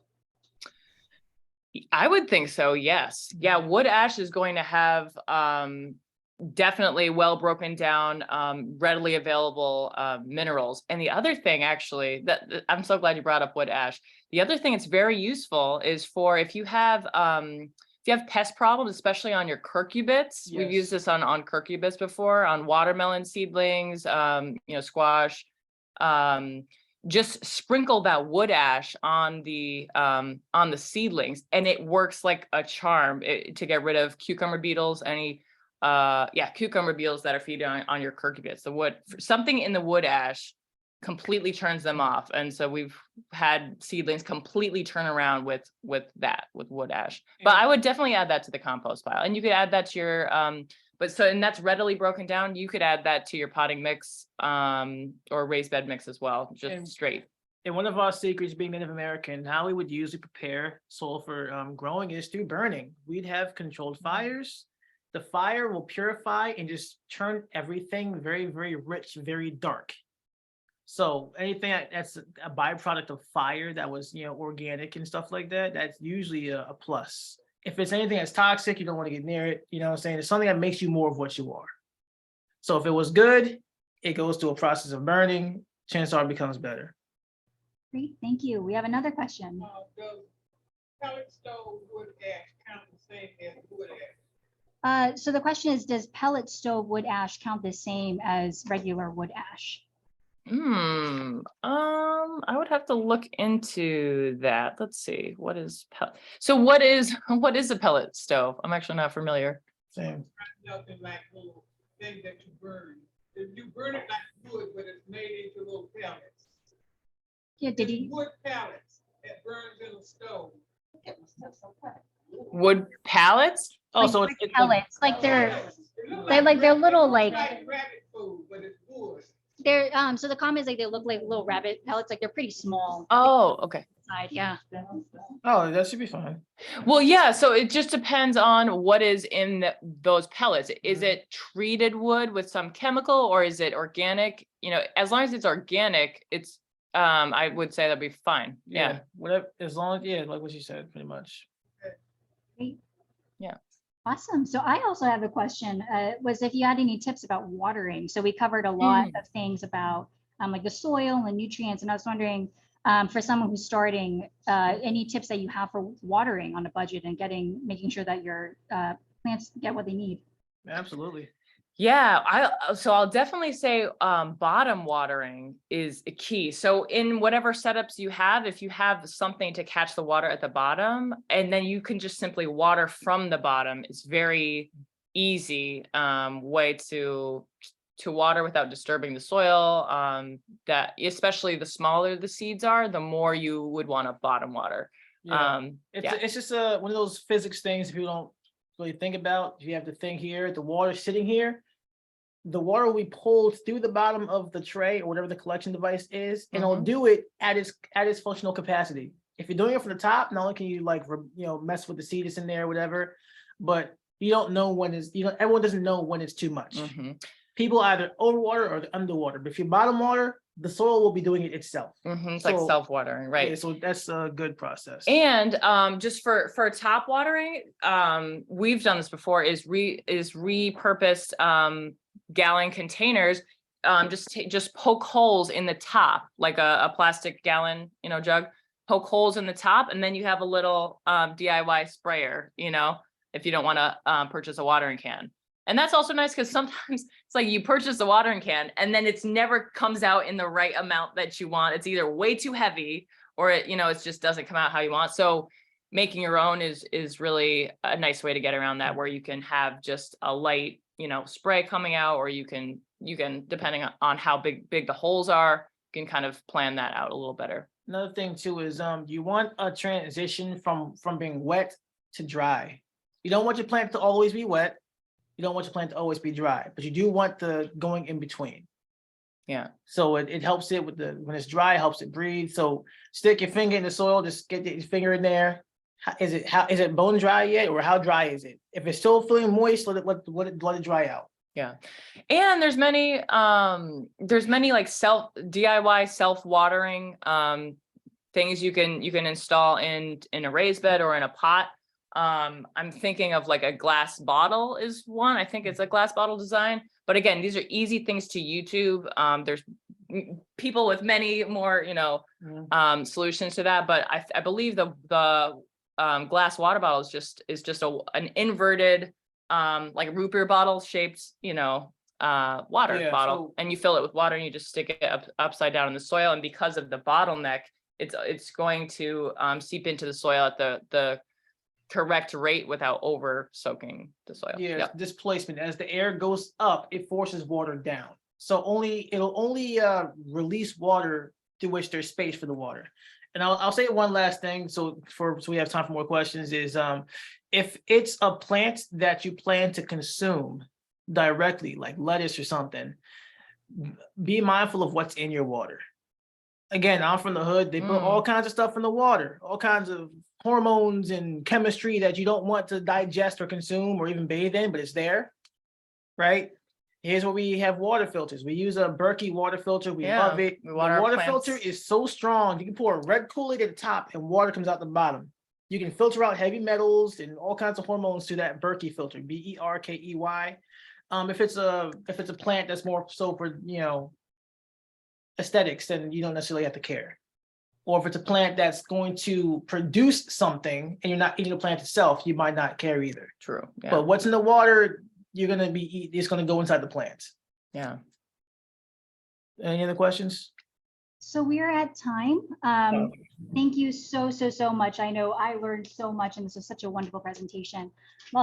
I would think so, yes. Yeah, wood ash is going to have definitely well broken down, readily available minerals. And the other thing actually, that I'm so glad you brought up wood ash. The other thing it's very useful is for if you have pest problems, especially on your curcubits. We've used this on curcubits before, on watermelon seedlings, squash. Just sprinkle that wood ash on the seedlings, and it works like a charm to get rid of cucumber beetles, cucumber beetles that are feeding on your curcubits. The wood, something in the wood ash completely turns them off. And so we've had seedlings completely turn around with wood ash. But I would definitely add that to the compost pile. And you could add that to your, and that's readily broken down. You could add that to your potting mix or raised bed mix as well, just straight. And one of our secrets, being Native American, how we would usually prepare soil for growing is through burning. We'd have controlled fires. The fire will purify and just turn everything very, very rich, very dark. So anything that's a byproduct of fire that was, organic and stuff like that, that's usually a plus. If it's anything that's toxic, you don't want to get near it. You know what I'm saying? It's something that makes you more of what you are. So if it was good, it goes through a process of burning, chances are it becomes better. Great, thank you. We have another question. Does pellet stove wood ash count the same as wood ash? So the question is, does pellet stove wood ash count the same as regular wood ash? I would have to look into that. Let's see. What is so what is a pellet stove? I'm actually not familiar. Same. Nothing like little thing that you burn. If you burn it like wood, but it's made into little pellets. Yeah, did he? Wood pellets that burns in a stove. Wood pallets? Oh, so like pellets, like they're little like rabbit food, but it's wood. they're so the comment is like they look like little rabbit pellets, like they're pretty small. Oh, okay. Side, yeah. Oh, that should be fine. Well, yeah, so it just depends on what is in those pellets. Is it treated wood with some chemical, or is it organic? As long as it's organic, it's I would say that'd be fine. Yeah. Whatever, as long as, like what you said, pretty much. Great. Yeah. Awesome. So I also have a question, was if you had any tips about watering. So we covered a lot of things about like the soil and nutrients, and I was wondering for someone who's starting, any tips that you have for watering on a budget and making sure that your plants get what they need. Absolutely. Yeah, I'll definitely say bottom watering is a key. So in whatever setups you have, if you have something to catch the water at the bottom, and then you can just simply water from the bottom, it's very easy way to water without disturbing the soil. That especially the smaller the seeds are, the more you would want to bottom water. Yeah. It's just one of those physics things. If you don't really think about. You have to think here, the water sitting here. The water will be pulled through the bottom of the tray or whatever the collection device is, and it'll do it at its functional capacity. If you're doing it from the top, not only can you like mess with the seed that's in there or whatever, but you don't know when it's everyone doesn't know when it's too much. People either overwater or underwater. But if you bottom water, the soil will be doing it itself. It's like self-watering, right? Yeah, so that's a good process. And just for top watering, we've done this before, is repurposed gallon containers. Just poke holes in the top, like a plastic gallon, jug, poke holes in the top, and then you have a little DIY sprayer, if you don't want to purchase a watering can. And that's also nice because sometimes it's like you purchase a watering can and then it's never comes out in the right amount that you want. It's either way too heavy or it just doesn't come out how you want. So making your own is really a nice way to get around that, where you can have just a light, spray coming out, or you can, depending on how big the holes are, you can kind of plan that out a little better. Another thing too is you want a transition from being wet to dry. You don't want your plant to always be wet. You don't want your plant to always be dry, but you do want the going in between. Yeah. So it helps it with when it's dry, it helps it breathe. So stick your finger in the soil, just get your finger in there. Is it bone dry yet, or how dry is it? If it's still feeling moist, let it dry out. Yeah. And there's many like DIY self-watering things you can install in a raised bed or in a pot. I'm thinking of like a glass bottle is one. I think it's a glass bottle design. But again, these are easy things to YouTube. There's people with many more, solutions to that. But I believe the glass water bottle is just an inverted, like a root beer bottle shaped, water bottle, and you fill it with water and you just stick it upside down in the soil. And because of the bottleneck, it's going to seep into the soil at the correct rate without over soaking the soil. Yeah, displacement. As the air goes up, it forces water down. So it'll only release water through which there's space for the water. And I'll say one last thing. So we have time for more questions. Is if it's a plant that you plan to consume directly, like lettuce or something, be mindful of what's in your water. Again, I'm from the hood. They put all kinds of stuff in the water, all kinds of hormones and chemistry that you don't want to digest or consume or even bathe in, but it's there, right? Here's where we have water filters. We use a Berkey water filter. We love it. The water filter is so strong. You can pour a red Kool-Aid at the top and water comes out the bottom. You can filter out heavy metals and all kinds of hormones through that Berkey filter, Berkey. If it's a plant that's more so for, aesthetics, then you don't necessarily have to care. Or if it's a plant that's going to produce something and you're not eating the plant itself, you might not care either. True. Yeah. But what's in the water, it's going to go inside the plant. Yeah. Any other questions? So we are at time. Thank you so much. I know I learned so much and this was such a wonderful presentation. I'm also